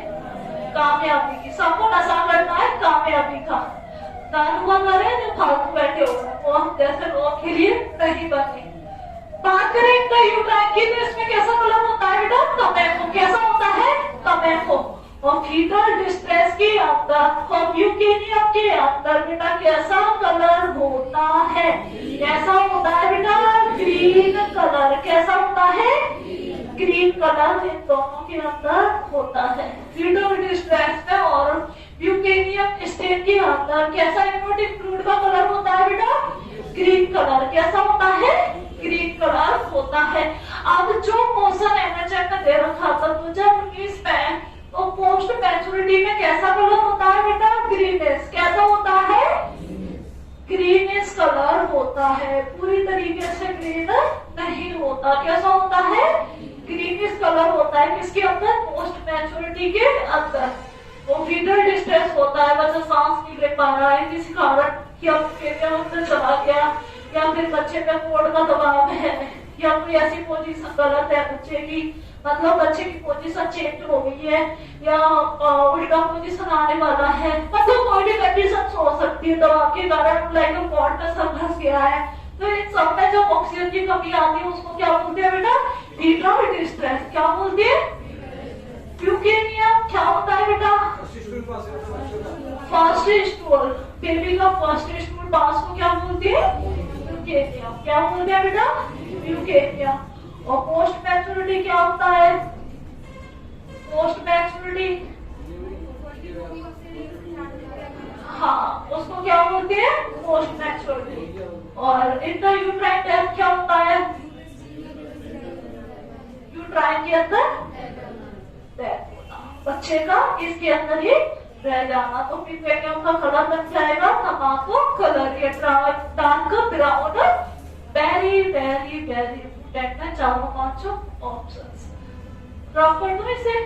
कामयाबी की। सबको नशा करना है कामयाबी का। दारू करे जो फालतू बैठे हो, वो हम जैसे लोग के लिए नहीं बने। बात करें इंटरयूट्राइन की, तो इसमें कैसा कलर होता है बेटा? तंबाकू। कैसा होता है? तंबाकू। और फीटल डिस्ट्रेस के अंदर और ल्यूकेमिया के अंदर बेटा कैसा कलर होता है? कैसा होता है बेटा? Green colour. कैसा होता है? ग्रीन कलर इन दोनों के अंदर होता है। फीटल डिस्ट्रेस में और ल्यूकेमियम स्टेज के अंदर कैसा इम्यूनिटी फ्लूइड का कलर होता है बेटा? Green colour. कैसा होता है? ग्रीन कलर होता है। अब जो क्वेश्चन एमएचएम में दे रखा था 2019 में, तो पोस्ट मैच्योरिटी में कैसा कलर होता है बेटा? ग्रीनिश। कैसा होता है? ग्रीनिश कलर होता है। पूरी तरीके से ग्रीन नहीं होता। कैसा होता है? ग्रीनिश कलर होता है। किसके अंदर? पोस्ट मैच्योरिटी के अंदर। वो फीटल डिस्ट्रेस होता है, बच्चा सांस नहीं ले पा रहा है किसी कारण, या अंदर चला गया, या फिर बच्चे पे कोड का दबाव है, या कोई ऐसी पोजीशन गलत है बच्चे की, मतलब बच्चे की पोजीशन चेंज हो गई है, या उल्टा पोजीशन आने वाला है, मतलब कोई भी कंडीशन हो सकती है दवा के कारण, लाइक पॉट में सब घस गया है। तो इन सब में जो ऑक्सीजन की कमी आती है उसको क्या बोलते हैं बेटा? Foetal distress. क्या बोलते हैं? ल्यूकेमिया। क्या होता है बेटा? First stool. बेबी का फर्स्ट स्टूल पास को क्या बोलते हैं? ल्यूकेमिया। क्या बोलते हैं बेटा? ल्यूकेमिया। और पोस्ट मैच्योरिटी क्या होता है? पोस्ट मैच्योरिटी, हाँ, उसको क्या बोलते हैं? Post maturity. और इंटरयूट्राइन डेथ क्या होता है? यूट्राइन के अंदर डेथ होना, बच्चे का इसके अंदर ही रह जाना। तो पिग्मेलियम का कलर बन जाएगा तंबाकू कलर। ये dark brown. Very very very important है चारों पांचों ऑप्शंस। ड्रॉप कर दूं इसे?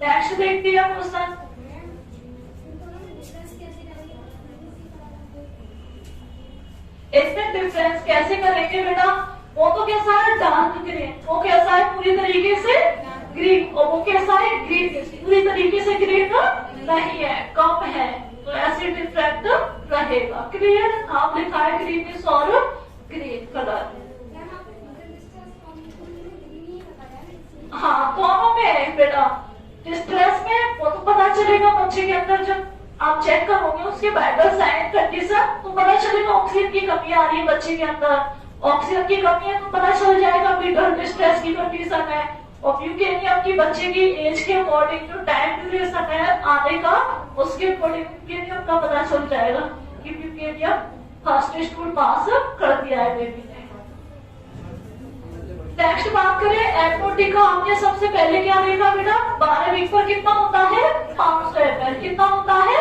नेक्स्ट देखते हैं क्वेश्चन। इसमें डिफरेंस कैसे करेंगे बेटा? वो तो कैसा है डार्क ग्रीन, वो कैसा है पूरी तरीके से ग्रीन, और वो कैसा है ग्रीन, पूरी तरीके से ग्रीन नहीं है, कम है, तो ऐसे डिफरेंट रहेगा। क्लियर? नाम लिखा है ग्रीनिश और ग्रीन कलर। हाँ दोनों में है बेटा। डिस्ट्रेस में वो तो पता चलेगा बच्चे के अंदर, जब आप चेक करोगे उसके वाइटल साइन कंडीशन, तो पता चलेगा ऑक्सीजन की कमी आ रही है बच्चे के अंदर। ऑक्सीजन की कमी है तो पता चल जाएगा विटल डिस्ट्रेस की कंडीशन है। और म्यूकेनियम की बच्चे की एज के अकॉर्डिंग जो टाइम ड्यूरेशन है आने का, उसके अकॉर्डिंग म्यूकेनियम का पता चल जाएगा कि म्यूकेनियम फर्स्ट स्टूल पास कर दिया है बेबी ने। नेक्स्ट बात करें एनओटी का, हमने सबसे पहले क्या देखा बेटा? 12 वीक पर कितना होता है? 500 ml। कितना होता है?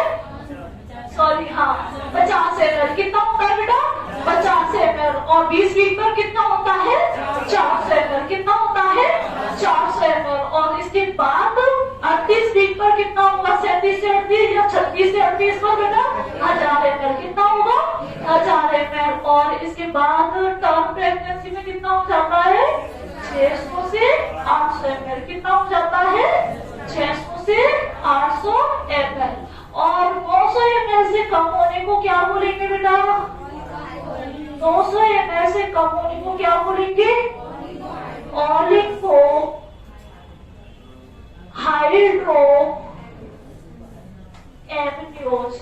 सॉरी हाँ 50 ml। कितना होता है बेटा? 50 ml। और 20 वीक पर कितना होता है? 400 ml। कितना होता है? 400 ml। और इसके बाद 38 वीक पर कितना होगा? 37 से 38 या 36 से 38 पर बेटा 1000 ml। कितना होगा? 1000 ml। और इसके बाद टर्म प्रेगनेंसी में कितना हो जाता है? 600 से 800 ml। कितना हो जाता है? 600 से 800 ml। और 200 ml से कम होने को क्या बोलेंगे बेटा? 200 ml से कम होने को क्या बोलेंगे? Oligohydramnios.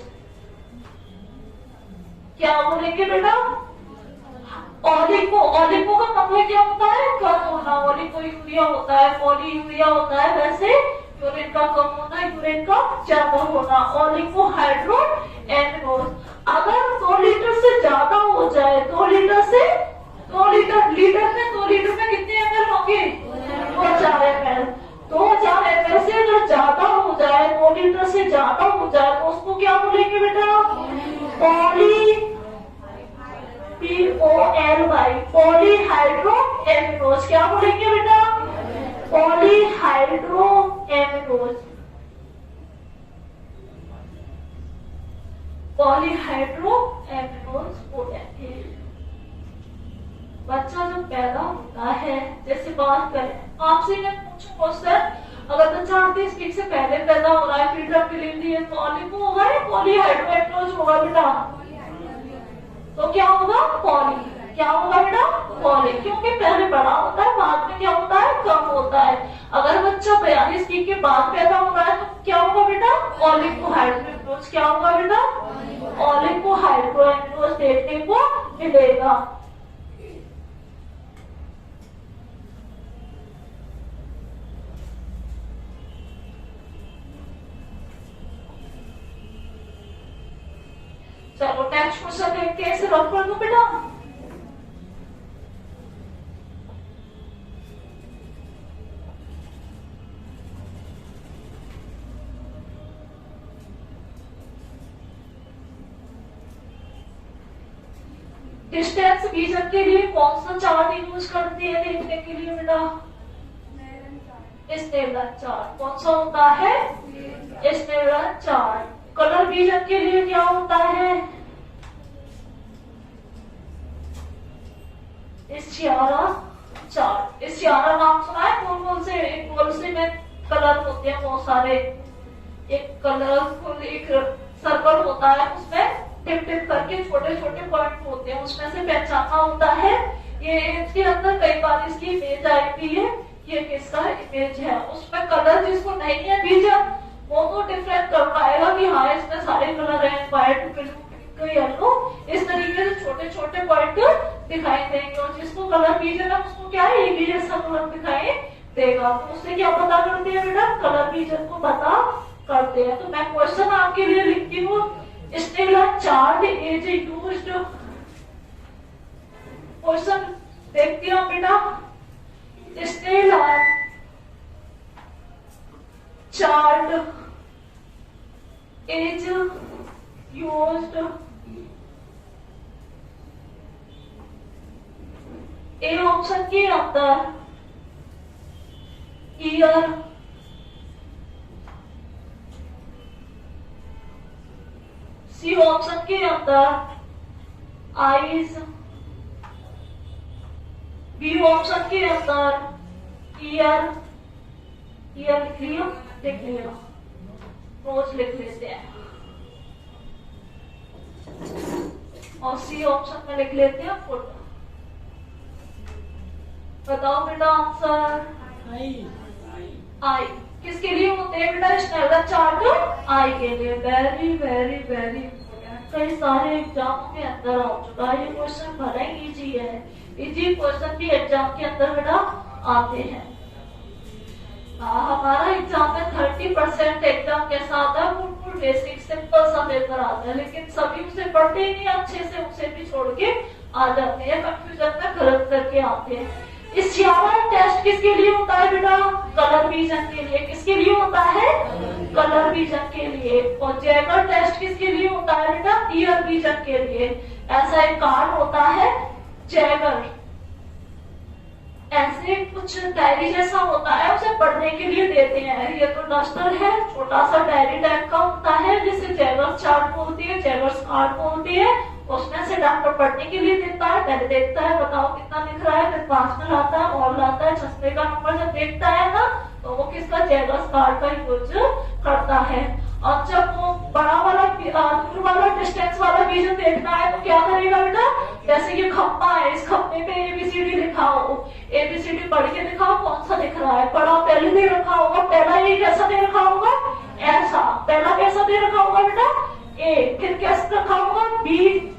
क्या बोलेंगे बेटा? ओलिगो, ओलिगो का मतलब क्या होता है? कम होना। ओलिगो यूरिया होता है, पॉली यूरिया होता है, वैसे यूरिन का कम होना, यूरिन का ज्यादा होना। Oligohydramnios. अगर 2 लीटर से ज्यादा हो जाए, 2 लीटर से 2 लीटर, लीटर में 2 लीटर में कितने ml होंगे? 2000 ml। 2000 ml से अगर ज्यादा हो जाए, 2 लीटर से ज्यादा हो जाए, तो उसको क्या बोलेंगे बेटा? Poly POLY पॉलीहाइड्रो एमिनोज। क्या बोलेंगे बेटा? पॉलीहाइड्रो एमिनोज। पॉलीहाइड्रो एमिनोज बोलेंगे। बच्चा जब पैदा होता है, जैसे बात करें आपसे मैं पूछूं क्वेश्चन, अगर बच्चा 38 वीक से पहले पैदा हो रहा है, फिर डिलीवरी है, तो ओलिगो होगा या पॉलीहाइड्रो एमिनोज होगा बेटा? तो क्या होगा? पॉली। क्या होगा बेटा? पॉली, क्योंकि पहले बड़ा होता है, बाद में क्या होता है? कम होता है। अगर बच्चा 42 वीक के बाद पैदा हो रहा है तो क्या होगा बेटा? Oligohydramnios. क्या होगा बेटा? ओलिगो हाइड्रो एमिनोज देखने को मिलेगा। चलो नेक्स्ट क्वेश्चन देखते हैं, इसे रख कर दो बेटा। डिस्टेंस विजन के लिए कौन सा चार्ट यूज करती है देखने के लिए बेटा? Snellen chart. कौन सा होता है? Snellen chart. कलर विजन के लिए क्या होता है? इशियारा चार्ट। इशियारा नाम सुना है? गोल से एक गोल से में कलर होते हैं बहुत सारे, एक कलरफुल एक सर्कल होता है, उसमें टिप टिप करके छोटे छोटे पॉइंट होते हैं, उसमें से पहचानना होता है। ये इसके अंदर कई बार इसकी इमेज आई हुई है, ये किसका इमेज है? उसमें कलर जिसको नहीं है विजन, वो तो डिफरेंट कर पाएगा कि हाँ इसमें सारे कलर हैं, व्हाइट, ब्लू, येलो, इस तरीके से छोटे छोटे पॉइंट दिखाई देंगे। और जिसको कलर विजन है उसको क्या है? एक जैसा कलर दिखाई देगा। तो उससे क्या पता करते हैं बेटा? कलर विजन को पता करते हैं। तो मैं क्वेश्चन आपके लिए लिखती हूँ, Snellen chart is used. Question देखती हूँ बेटा, Snellen chart is used. A option के अंदर ईयर सी ऑप्शन के अंदर आईज, बी ऑप्शन के अंदर ईयर, ईयर लिख लिया, लिख लिया, रोज लिख लेते हैं, और सी ऑप्शन में लिख लेते हैं फुट। बताओ बेटा आंसर। आई किसके लिए होते हैं बेटा स्नेलर चार्ट? आई के लिए। वेरी वेरी वेरी इंपॉर्टेंट, कई सारे एग्जाम के अंदर आ चुका है ये क्वेश्चन, भरा ही इजी है, इजी क्वेश्चन भी एग्जाम के अंदर बेटा आते हैं। हमारा एग्जाम में 30% एग्जाम कैसा आता है, बिल्कुल बेसिक सिंपल सा पेपर आता है, लेकिन सभी उसे पढ़ते ही नहीं अच्छे से, उसे भी छोड़ के आ जाते हैं, कंफ्यूजन में गलत करके आते हैं। इस सियारा टेस्ट किसके लिए होता है बेटा? कलर विजन के लिए। किसके लिए होता है? कलर विजन के लिए। और जैगर टेस्ट किसके लिए होता है बेटा? ईयर विजन के लिए। ऐसा एक कार्ड होता है जैगर, ऐसे कुछ डायरी जैसा होता है, उसे पढ़ने के लिए देते हैं। ये तो डस्टर है, छोटा सा डायरी टाइप का होता है, जिसे जैगर्स चार्ट बोलती है, जैगर्स कार्ड बोलती है। उसमें से डॉक्टर पढ़ने के लिए देता है, पहले देखता है बताओ कितना लिख रहा है, फिर पास में लाता है और लाता है, चश्मे का नंबर जब देखता है ना, तो वो किसका जैगर्स कार्ड का यूज करता है। और जब वो बड़ा वाला दूर वाला डिस्टेंस वाला विजन देखना है तो क्या करेगा बेटा? जैसे ये खम्बा है, इस खम्बे पे एबीसीडी लिखा हो, एबीसीडी पढ़ के दिखाओ कौन सा लिख रहा है। बड़ा पहले दे रखा होगा, पहला ये कैसा दे रखा होगा, ऐसा, पहला कैसा दे रखा होगा बेटा? ए, फिर कैसे रखा होगा? बी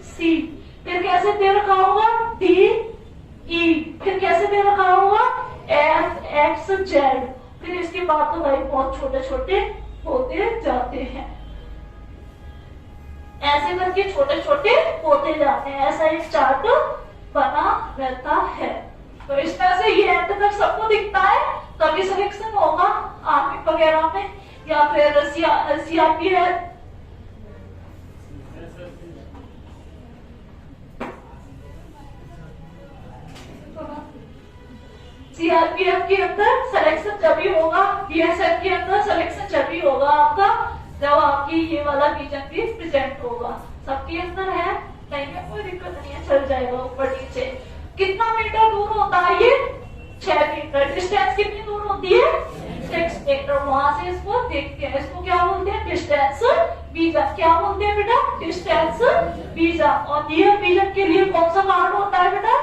सी, फिर कैसे दे रखा होगा? डी ई, फिर कैसे दे रखा होगा? F x Z. फिर इसके बाद तो भाई बहुत छोटे छोटे होते जाते हैं, ऐसे करके छोटे छोटे होते जाते हैं, ऐसा एक चार्ट बना रहता है। तो इस तरह से ये एंड तक सबको दिखता है, तभी सिलेक्शन होगा आर्मी वगैरह में या फिर सीआरपीएफ। सीआरपीएफ के अंदर सिलेक्शन जब भी होगा, बीएसएफ के अंदर सिलेक्शन जब भी होगा आपका, जब आपकी ये वाला विजन भी प्रेजेंट होगा। सबके अंदर है, नहीं है, कोई दिक्कत नहीं है, चल जाएगा ऊपर नीचे। कितना मीटर दूर होता है ये? 6 मीटर। डिस्टेंस कितनी दूर होती है? 6 मीटर। वहां से इसको देखते हैं, इसको क्या बोलते हैं? Distance vision. क्या बोलते हैं बेटा? Distance vision. और नियर विजन के लिए कौन सा कार्ड होता है बेटा?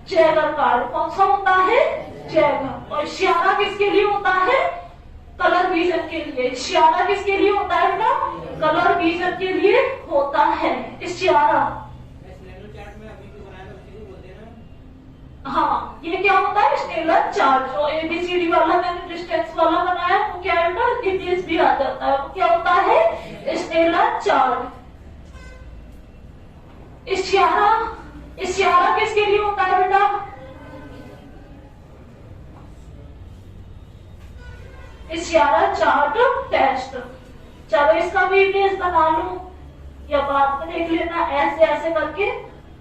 Jaeger card. कौन सा होता है? जैगर। और इशारा किसके लिए होता है? कलर विजन के लिए। इशारा किसके लिए होता है बेटा? कलर विजन के लिए होता है इशारा। हाँ, ये क्या होता है? स्नेलर चार्ट। जो एबीसीडी वाला मैंने डिस्टेंस वाला बनाया वो क्या है बेटा? इंग्लिश भी आ जाता है, वो क्या होता है? स्नेलर चार्ट। इशारा, इशारा किसके लिए होता है बेटा? इशारा चार्ट टेस्ट। चलो इसका भी इमेज बना लो या बाद में देख लेना। ऐसे ऐसे करके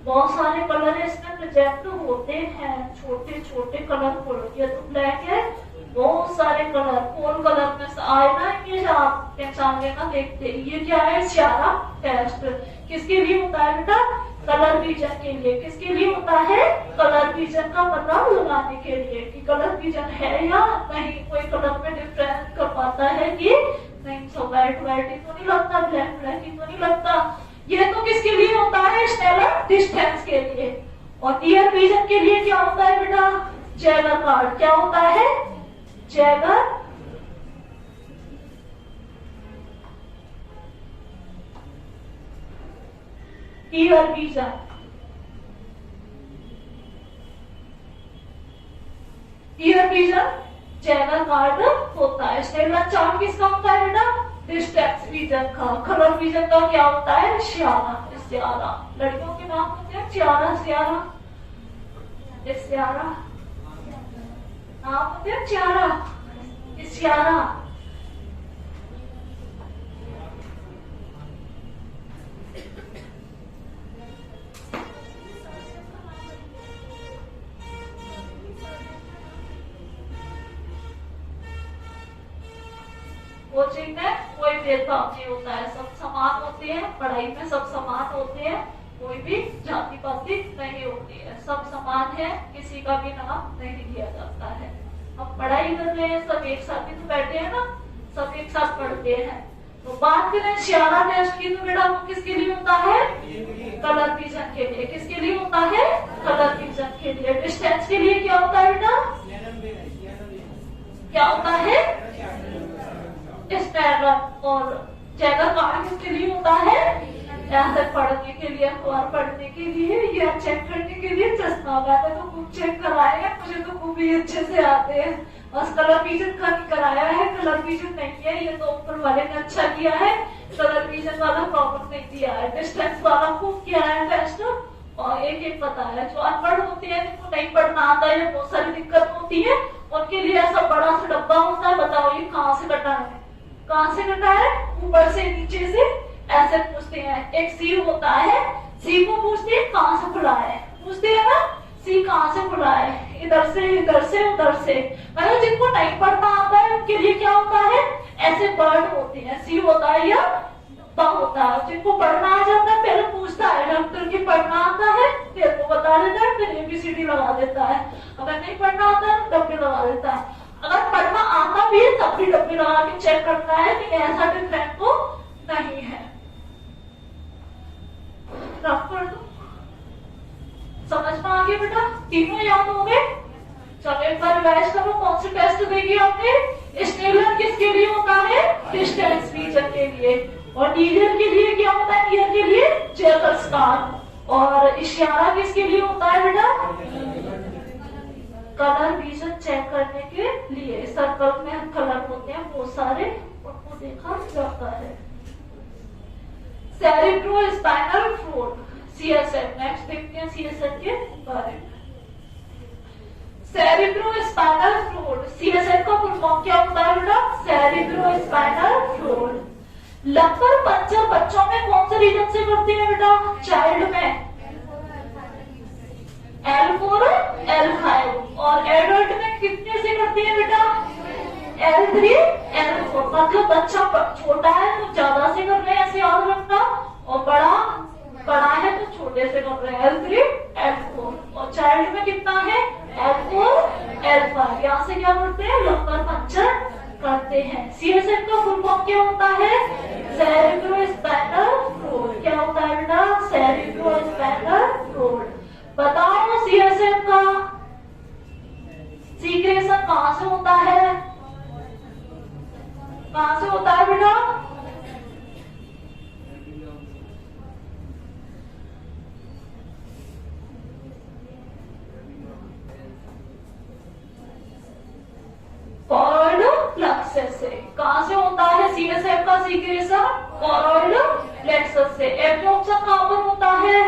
बहुत सारे कलर इसमें प्रोजेक्ट होते हैं, छोटे छोटे कलरफुल। ये तो ब्लैक है, बहुत सारे कलर कोल कलर में से आए ना, ये आप पहचान लेना देखते। ये क्या है? इशारा टेस्ट। किसके लिए होता है बेटा? कलर विजन के लिए। किसके लिए होता है? कलर विजन का पता लगाने के लिए कि कलर विजन है या नहीं, कोई कलर में डिफरेंस कर पाता है कि नहीं। सब व्हाइट व्हाइट ही तो नहीं लगता, ब्लैक ब्लैक ही तो नहीं लगता। ये तो किसके लिए होता है? स्नेलर डिस्टेंस के लिए। और नियर विजन के लिए क्या होता है बेटा? Jaeger card. क्या होता है? Jaeger near vision. Near vision Jaeger card होता है। स्नेलर चार्ट किसका होता है बेटा? डिस्टेंस विजन का। कलर विजन का क्या होता है? इशारा। इशारा लड़कियों के नाम होते हैं इशारा, इशारा, इशारा नाम होते हैं इशारा, इशारा। कोचिंग में कोई भेदभाव नहीं होता है, सब समान होते है, पढ़ाई में सब समान होते हैं, कोई भी जाति पाति नहीं होती है, सब समान है, किसी का भी नाम नहीं लिया जाता है। हम पढ़ाई कर रहे हैं, सब एक साथ ही तो बैठे हैं ना, सब एक साथ पढ़ते हैं। तो बात करें शियारा टेस्ट की, तो बेटा वो किसके लिए होता है? कलर विजन के लिए। किसके लिए होता है? कलर विजन के लिए। डिस्टेंस के लिए क्या होता है बेटा? क्या होता है? स्टैगर। और चेकर कार्ड किसके लिए होता है? ऐसे पढ़ने के लिए और पढ़ने के लिए या चेक करने के लिए चश्मा। मैंने तो खूब चेक कराए हैं, मुझे तो खूब ही अच्छे से आते हैं। बस कलर विजन का नहीं कराया है, कलर विजन नहीं है, ये तो ऊपर वाले ने अच्छा किया है, कलर विजन वाला प्रॉब्लम नहीं दिया है। डिस्टेंस वाला खूब किया है टेस्ट, और एक एक पता है। जो अनपढ़ होते हैं, जिनको नहीं पढ़ना आता है, बहुत सारी दिक्कत होती है, उनके लिए ऐसा बड़ा सा डब्बा होता है। बताओ ये कहाँ से कटा है? कहाँ से कटा है? ऊपर से नीचे से ऐसे पूछते हैं। एक सी होता है, सी को पूछते हैं कहाँ से खुला है, पूछते हैं ना सी कहाँ से खुला है, इधर से उधर से। मतलब जिनको नहीं पढ़ना आता है उनके लिए क्या होता है? ऐसे वर्ड होते हैं, सी होता है या ब होता है। जिनको पढ़ना आ जाता है पहले पूछता है डॉक्टर की पढ़ना आता है, फिर वो बता देता है, फिर ABCD लगा देता है। अगर नहीं पढ़ना आता है डब्बे लगा देता है। अगर पढ़ना आता भी है तब भी डब्बे लगा के चेक करता है कि ऐसा डिफरेंट तो नहीं है। रफ कर दो, समझ में आ गया बेटा? तीनों याद हो गए? चलो एक बार रिवाइज करो। कौन से टेस्ट देगी आपने? स्नेलर किसके लिए होता है? डिस्टेंस रीजन के लिए। और नीलियर के लिए क्या होता है? नीलियर के लिए चेकर्स कार्ड। और इशारा किसके लिए होता है बेटा? कलर विजन चेक करने के लिए। सर्कल में कलर होते हैं बहुत सारे, उनको देखा जाता है। Cerebrospinal fluid, CSF। नेक्स्ट देखते हैं CSF के बारे में। सेरिब्रोस्पाइनल फ्लूइड, CSF का फुल फॉर्म क्या होता है बेटा? Cerebrospinal fluid. लंबर पंचर बच्चों में कौन से रीजन से करते हैं बेटा? चाइल्ड में L4 L5। और एडल्ट में कितने से करते हैं बेटा? L3 L4। मतलब बच्चा छोटा है तो ज्यादा से कर रहे हैं, ऐसे याद रखना, और बड़ा है तो छोटे से कर रहे हैं, L3 L4। और चाइल्ड में कितना है? L4 L5। यहाँ से क्या करते हैं? लंबर पंचर करते हैं। CSF का फुल फॉर्म क्या होता है? Cerebrospinal fluid. क्या होता है बेटा? Cerebrospinal fluid. बताओ CSF का सीक्रेशन कहाँ से होता है? कहाँ से होता है बेटा? कॉर्ड प्लेक्सस से। कहाँ से होता है CSF का सीक्रेशन? कॉर्ड प्लेक्सस से। एब्जॉर्प्शन कहाँ पर होता है?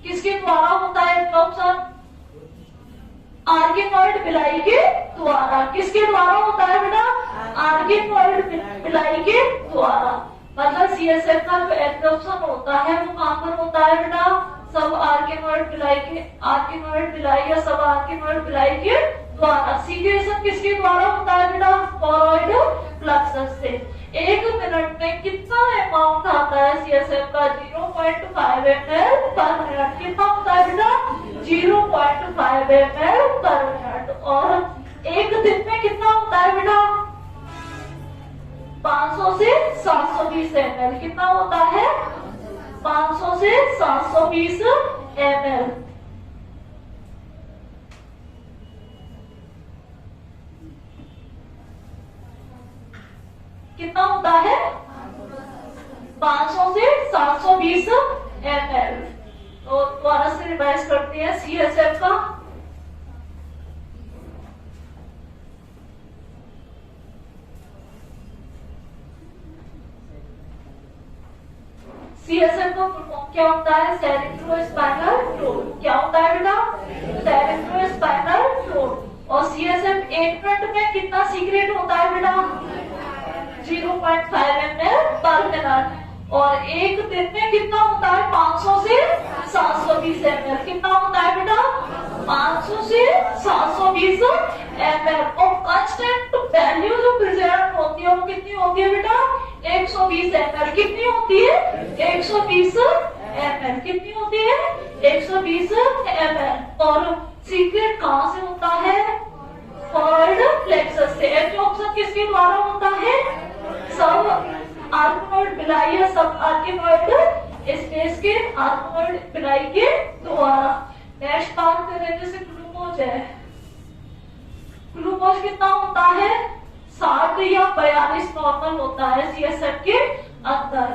किसके द्वारा होता है एब्जॉर्प्शन? आर्किनोइड विलाई के द्वारा। किसके द्वारा होता है बेटा? आर्किनोइड विलाई के द्वारा। मतलब CSF का जो एब्जॉर्प्शन होता है वो कहाँ पर होता है बेटा? सब आर्किनोइड विलाई या सब आर्किनोइड विलाई के द्वारा। सीक्रेशन किसके द्वारा होता है बेटा? कॉर्ड प्लेक्सस से। 1 मिनट में कितना अमाउंट आता है CSF का? 0.5 ml पर मिनट। कितना होता है बेटा? 0.5 ml पर मिनट। और एक दिन में कितना होता है बेटा? 500 से 720 ml। कितना होता है? 500 से 720 ml। कितना होता है? 500 से 720 ml। तो दोबारा से रिवाइज करते हैं CSF का। CSF का फुल फॉर्म क्या होता है? Cerebrospinal fluid. क्या होता है बेटा? Cerebrospinal fluid. और CSF 1 मिनट में कितना सीक्रेट होता है बेटा? 0.5 ml पर मिनट। और एक दिन में कितना होता है? 500 से 720 ml। कितना होता है बेटा? 500 से 720 ml और कांस्टेंट वैल्यू जो प्रेजेंट होती है वो कितनी होती है बेटा 120 ml। कितनी होती है 120 ml। कितनी होती है 120 ml। और सीक्रेट कहां से होता है थर्ड प्लेक्सस से। एब्जॉर्प्शन किसके द्वारा होता है सब आर्किनोइड बिलाई या सब आर्किनोइड स्पेस के आर्किनोइड बिलाई के द्वारा। नेक्स्ट बात करें जैसे ग्लूकोज है। ग्लूकोज कितना होता है 60 या 42 नॉर्मल होता है सीएसएफ के अंदर।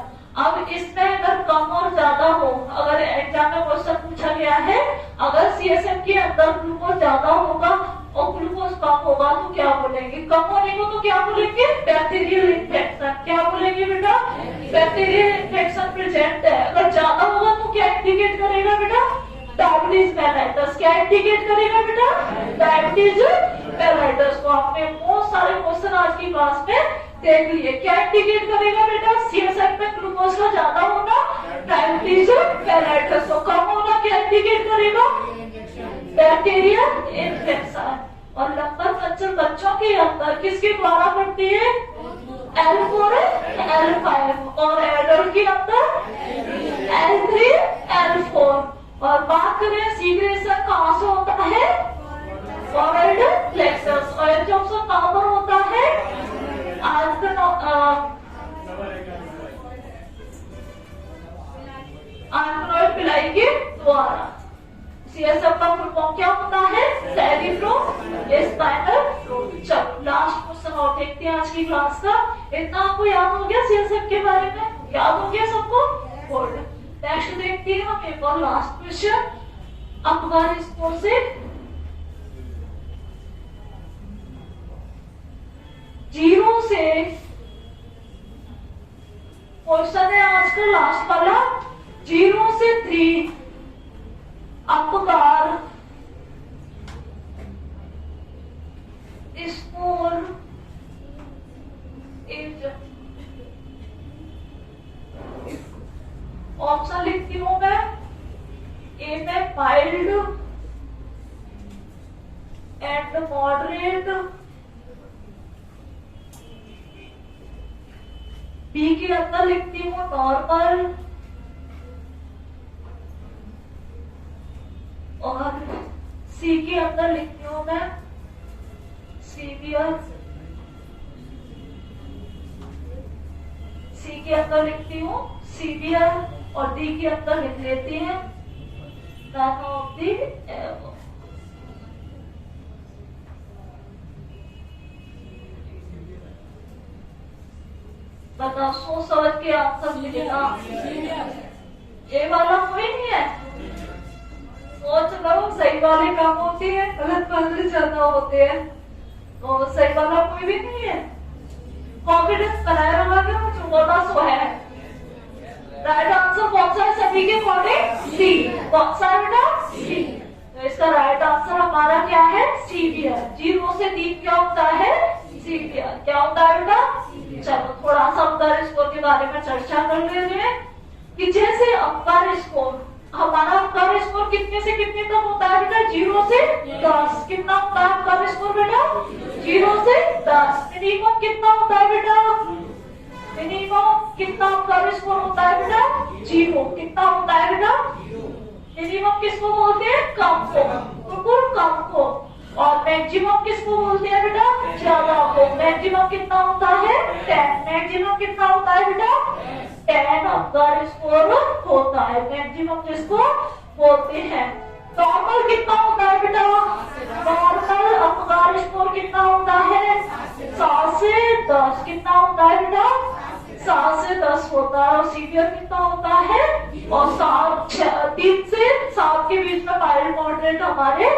अब इसमें अगर कम और ज्यादा हो, अगर एग्जाम में क्वेश्चन पूछा गया है अगर सीएसएफ के अंदर ग्लूकोज ज्यादा होगा और ग्लूकोज कम होगा तो क्या बोलेंगे, कम होने को तो क्या बोलेंगे बैक्टीरियल इन्फेक्शन। क्या बोलेंगे बेटा बैक्टीरियल इन्फेक्शन प्रेजेंट है। अगर ज्यादा होगा तो क्या इंडिकेट करेगा बेटा डायबिटीज मेलाइटस। क्या इंडिकेट करेगा बेटा डायबिटीज मेलाइटस। को आपने बहुत सारे क्वेश्चन आज की क्लास में देख लिए। क्या इंडिकेट करेगा बेटा सीएसएफ में ग्लूकोज का ज्यादा होना डायबिटीज मेलाइटस। तो कम होना क्या इंडिकेट करेगा बैक्टीरियल इन्फेक्शन। और लंबर कल्चर बच्चों के अंदर किसके द्वारा बढ़ती है L4 L5 और एडल्ट के अंदर L3 L4। और बात करें सीक्रेशन कहां से होता है फॉरवर्ड प्लेक्सस। और एब्जॉर्प्शन कहां पर होता है आर्किनोइड बिलाई के द्वारा। सीएसएफ का फुल फॉर्म क्या होता है सेरिब्रो स्पाइनल फ्लूइड। चलो लास्ट क्वेश्चन और देखते हैं आज की क्लास का। इतना आपको याद हो गया सीएसएफ के बारे में, याद हो गया सबको गुड। नेक्स्ट देखते हैं हम एक और लास्ट क्वेश्चन अपगार स्कोर से। 0 से क्वेश्चन है आज का लास्ट वाला। 0 से 3 अपगार स्कोर ऑप्शन लिखती हूं मैं। ए में माइल्ड एंड मॉडरेट, बी के अंदर लिखती हूँ नॉर्मल और सी के अंदर लिखती हूँ मैं सीवियर। सी के अंदर लिखती हूँ सीवियर और डी के अंदर लिख लेती है नन ऑफ दी एबव। बताओ सोच समझ के आंसर मिलेगा। ये वाला कोई नहीं है, सोच लो सही वाले काम होती है गलत वाले ज्यादा होते हैं। तो सही वाला कोई भी नहीं है। कॉन्फिडेंस बनाए रखा क्या मुझे बोला सो है। राइट आंसर कौन सा है सभी के अकॉर्डिंग सी। कौन सा है बेटा सी। तो इसका राइट आंसर हमारा क्या है सीवियर। 0 से 3 क्या होता है सीवियर। क्या होता है बेटा। चलो थोड़ा सा अपगार स्कोर के बारे में चर्चा कर लेते हैं कि जैसे अपगार स्कोर हमारा अपगार स्कोर कितने से कितने तक होता है बेटा 0 से 10। कितना होता है अपगार स्कोर बेटा 0 से 10। मिनिमम कितना होता है बेटा मिनिमम कितना अपगार स्कोर होता है बेटा 0। कितना होता है बेटा मिनिमम किसको बोलते हैं कम को, बिल्कुल कम को। और मैक्सिमम किसको बोलते हैं बेटा ज्यादा को। मैक्सिमम कितना होता है 10। मैक्सिमम कितना होता है बेटा 10 अपगार स्कोर होता है। मैक्सिमम जिसको बोलते हैं। नॉर्मल कितना होता है बेटा नॉर्मल अपगार स्कोर कितना होता है 7 से 10। कितना होता है बेटा 7 से 10 होता है। और सीवियर कितना होता है और 3 से 7 के बीच में माइल्ड मॉडरेट हमारे